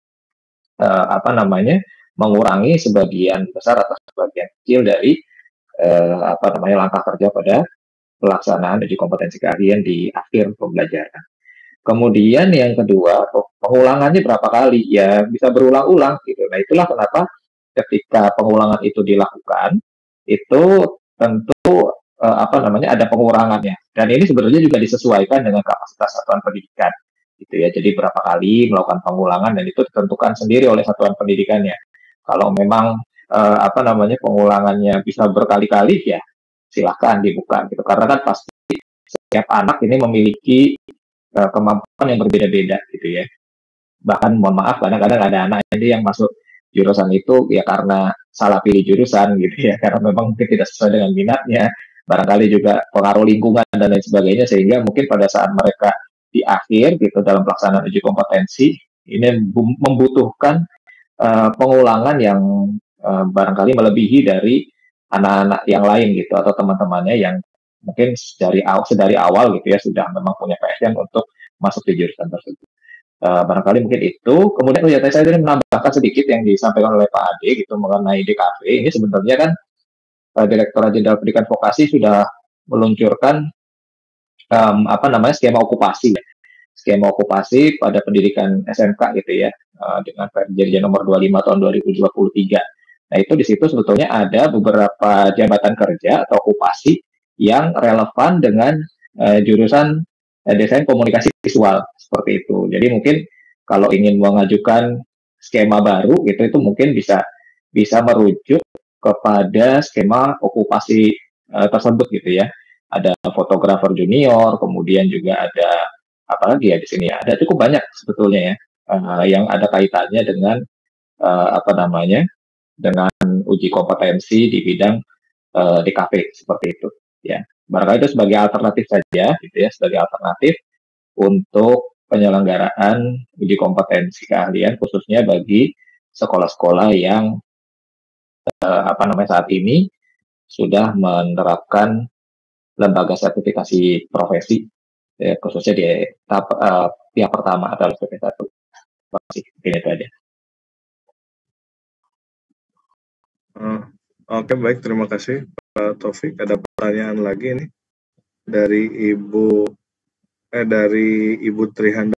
mengurangi sebagian besar atau sebagian kecil dari langkah kerja pada pelaksanaan uji kompetensi keahlian di akhir pembelajaran. Kemudian yang kedua, pengulangannya berapa kali? Ya bisa berulang-ulang gitu. Nah, itulah kenapa ketika pengulangan itu dilakukan, itu tentu ada pengurangannya. Dan ini sebenarnya juga disesuaikan dengan kapasitas satuan pendidikan, gitu ya. Jadi berapa kali melakukan pengulangan dan itu ditentukan sendiri oleh satuan pendidikannya. Kalau memang pengulangannya bisa berkali-kali, ya silahkan dibuka gitu. Karena kan pasti setiap anak ini memiliki kemampuan yang berbeda-beda gitu ya. Bahkan mohon maaf kadang-kadang ada anak ini yang masuk jurusan itu ya karena salah pilih jurusan gitu ya, karena memang mungkin tidak sesuai dengan minatnya, barangkali juga pengaruh lingkungan dan lain sebagainya, sehingga mungkin pada saat mereka di akhir gitu dalam pelaksanaan uji kompetensi ini membutuhkan pengulangan yang barangkali melebihi dari anak-anak yang lain gitu atau teman-temannya yang mungkin sedari awal gitu ya sudah memang punya passion untuk masuk di jurusan tersebut. Barangkali mungkin itu. Kemudian saya tadi menambahkan sedikit yang disampaikan oleh Pak Ade gitu mengenai DKV. Ini sebenarnya kan Direktorat Jenderal Pendidikan Vokasi sudah meluncurkan skema okupasi. Skema okupasi pada pendidikan SMK gitu ya, dengan Perjanjian nomor 25 tahun 2023. Nah, itu di situ sebetulnya ada beberapa jabatan kerja atau okupasi yang relevan dengan jurusan desain komunikasi visual seperti itu. Jadi mungkin kalau ingin mengajukan skema baru gitu, itu mungkin bisa merujuk kepada skema okupasi tersebut gitu ya. Ada fotografer junior, kemudian juga ada apalagi ya di sini ya. Ada cukup banyak sebetulnya ya yang ada kaitannya dengan dengan uji kompetensi di bidang DKV seperti itu ya. Barangkali itu sebagai alternatif saja gitu ya, sebagai alternatif untuk penyelenggaraan uji kompetensi keahlian khususnya bagi sekolah-sekolah yang saat ini sudah menerapkan lembaga sertifikasi profesi ya, khususnya di tahap pihak pertama atau LPP 1. Mungkin itu aja. Oke, baik, terima kasih Pak Taufik. Ada pertanyaan lagi nih dari Ibu Trihanda